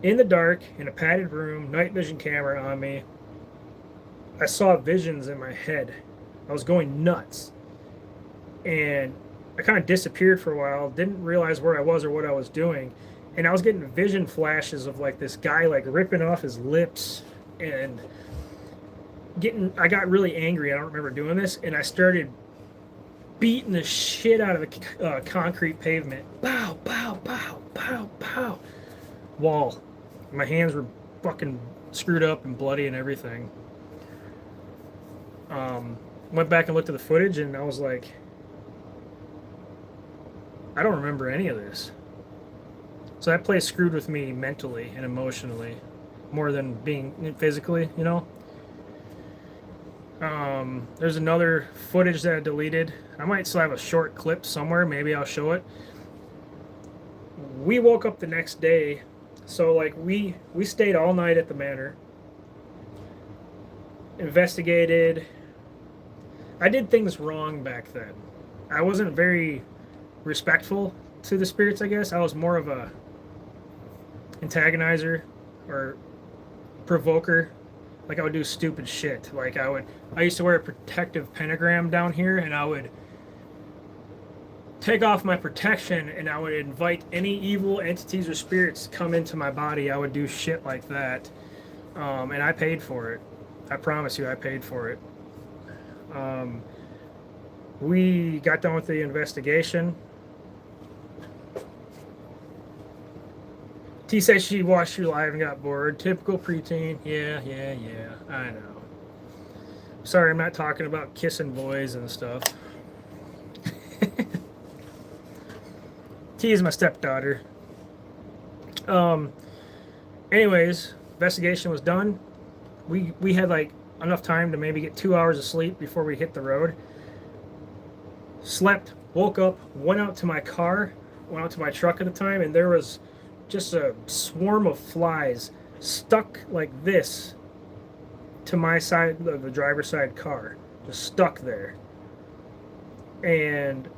in the dark in a padded room, night vision camera on me. I saw visions in my head. I was going nuts. And I kind of disappeared for a while, didn't realize where I was or what I was doing. And I was getting vision flashes of like this guy like ripping off his lips and I got really angry. I don't remember doing this. And I started beating the shit out of the concrete pavement. Pow, pow, pow, pow, pow. Wall. My hands were fucking screwed up and bloody and everything. Went back and looked at the footage and I was like, I don't remember any of this. So that place screwed with me mentally and emotionally more than being physically, you know? There's another footage that I deleted. I might still have a short clip somewhere. Maybe I'll show it. We woke up the next day. So like we stayed all night at the manor. Investigated. I did things wrong back then. I wasn't very respectful to the spirits, I guess. I was more of a antagonizer or provoker. Like I would do stupid shit. Like I used to wear a protective pentagram down here, and I would take off my protection and I would invite any evil entities or spirits to come into my body. I would do shit like that. And I paid for it. I promise you, I paid for it. We got done with the investigation. T says she watched you live and got bored. Typical preteen. Yeah. I know. Sorry, I'm not talking about kissing boys and stuff. T is my stepdaughter. Anyways, investigation was done. We had like enough time to maybe get 2 hours of sleep before we hit the road. Slept, woke up, went out to my car, went out to my truck at the time, and there was just a swarm of flies stuck like this to my side of the driver's side car, just stuck there. And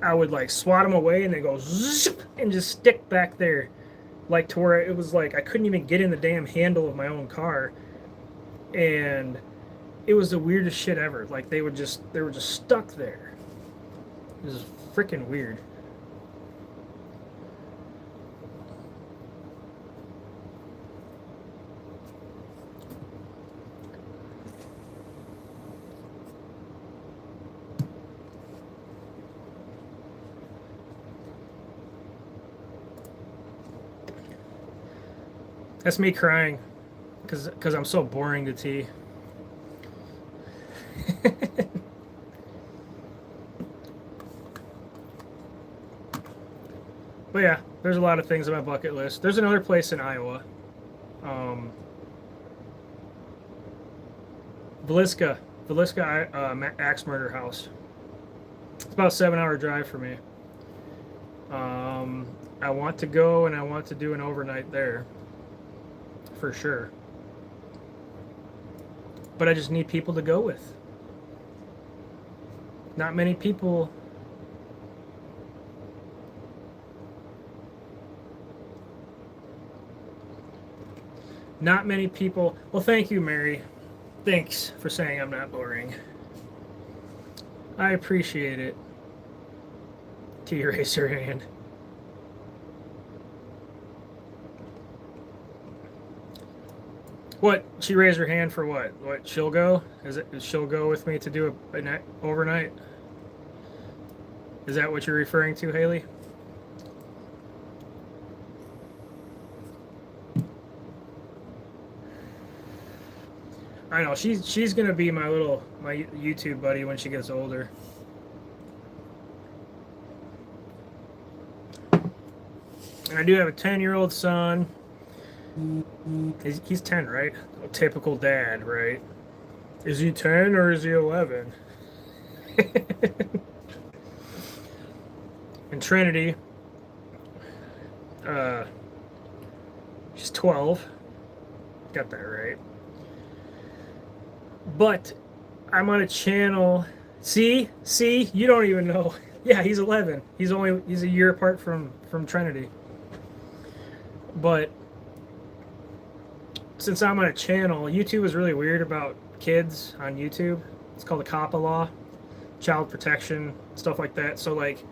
I would like swat them away and they go zip and just stick back there, like to where it was like I couldn't even get in the damn handle of my own car. And it was the weirdest shit ever. Like they were just stuck there. It was freaking weird. That's me crying because I'm so boring to T. But yeah, there's a lot of things on my bucket list. There's another place in Iowa. Villisca Axe Murder House. It's about a 7-hour drive for me. I want to go and I want to do an overnight there. For sure. But I just need people to go with. Not many people. Not many people. Well, thank you, Mary. Thanks for saying I'm not boring. I appreciate it. T raised her hand. What? She raised her hand for what? What? She'll go? She'll go with me to do a night overnight? Is that what you're referring to, Haley? I know she's gonna be my YouTube buddy when she gets older. And I do have a 10-year-old son. He's 10, right? A typical dad, right? Is he 10 or is he 11? And Trinity, she's 12. Got that right. But I'm on a channel. See, you don't even know. Yeah, he's 11. He's a year apart from Trinity. But since I'm on a channel, YouTube is really weird about kids on YouTube. It's called the COPPA law, child protection, stuff like that. So like,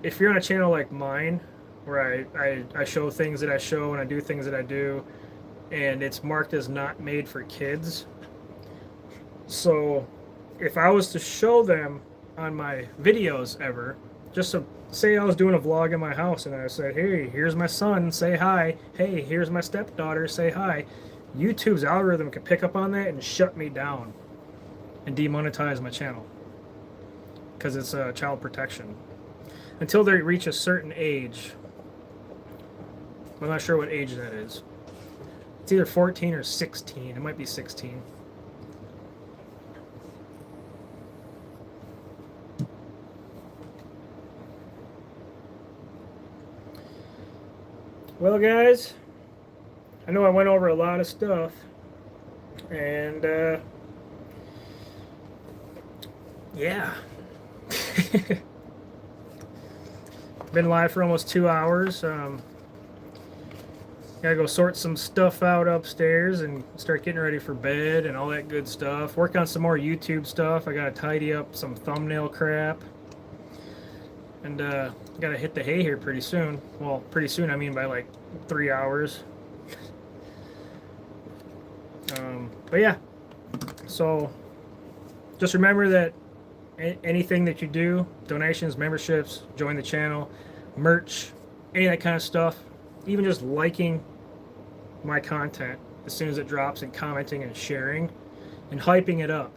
if you're on a channel like mine, where I show things that I show and I do things that I do, and it's marked as not made for kids. So if I was to show them on my videos ever, just to say I was doing a vlog in my house and I said, hey, here's my son, say hi. Hey, here's my stepdaughter, say hi. YouTube's algorithm could pick up on that and shut me down and demonetize my channel because it's child protection. Until they reach a certain age. I'm not sure what age that is. It's either 14 or 16. It might be 16. Well, guys, I know I went over a lot of stuff, and yeah. Been live for almost 2 hours. Gotta go sort some stuff out upstairs and start getting ready for bed and all that good stuff. Work on some more YouTube stuff. I gotta tidy up some thumbnail crap. And gotta hit the hay here pretty soon. Well, pretty soon, I mean by like 3 hours. But yeah, so just remember that anything that you do, donations, memberships, join the channel, merch, any of that kind of stuff, even just liking my content as soon as it drops and commenting and sharing and hyping it up.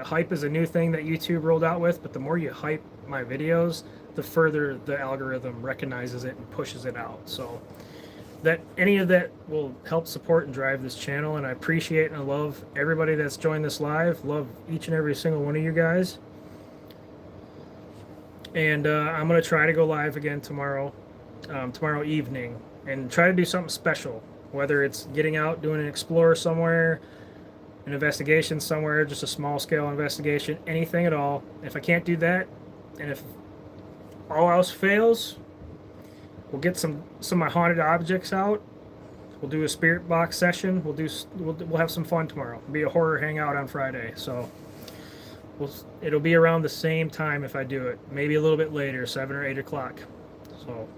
Hype is a new thing that YouTube rolled out with, but the more you hype my videos, the further the algorithm recognizes it and pushes it out. So that any of that will help support and drive this channel, and I appreciate and I love everybody that's joined this live. Love each and every single one of you guys. And I'm gonna try to go live again tomorrow evening, and try to do something special, whether it's getting out, doing an explore somewhere, an investigation somewhere, just a small scale investigation, anything at all. If I can't do that, and if all else fails, we'll get some of my haunted objects out. We'll do a spirit box session. We'll have some fun tomorrow. It'll be a horror hangout on Friday, so it'll be around the same time if I do it. Maybe a little bit later, 7 or 8 o'clock. So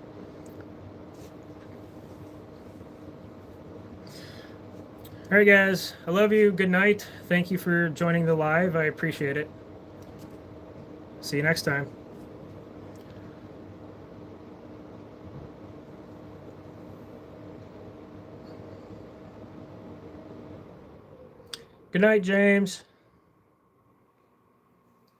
all right, guys. I love you. Good night. Thank you for joining the live. I appreciate it. See you next time. Good night, James.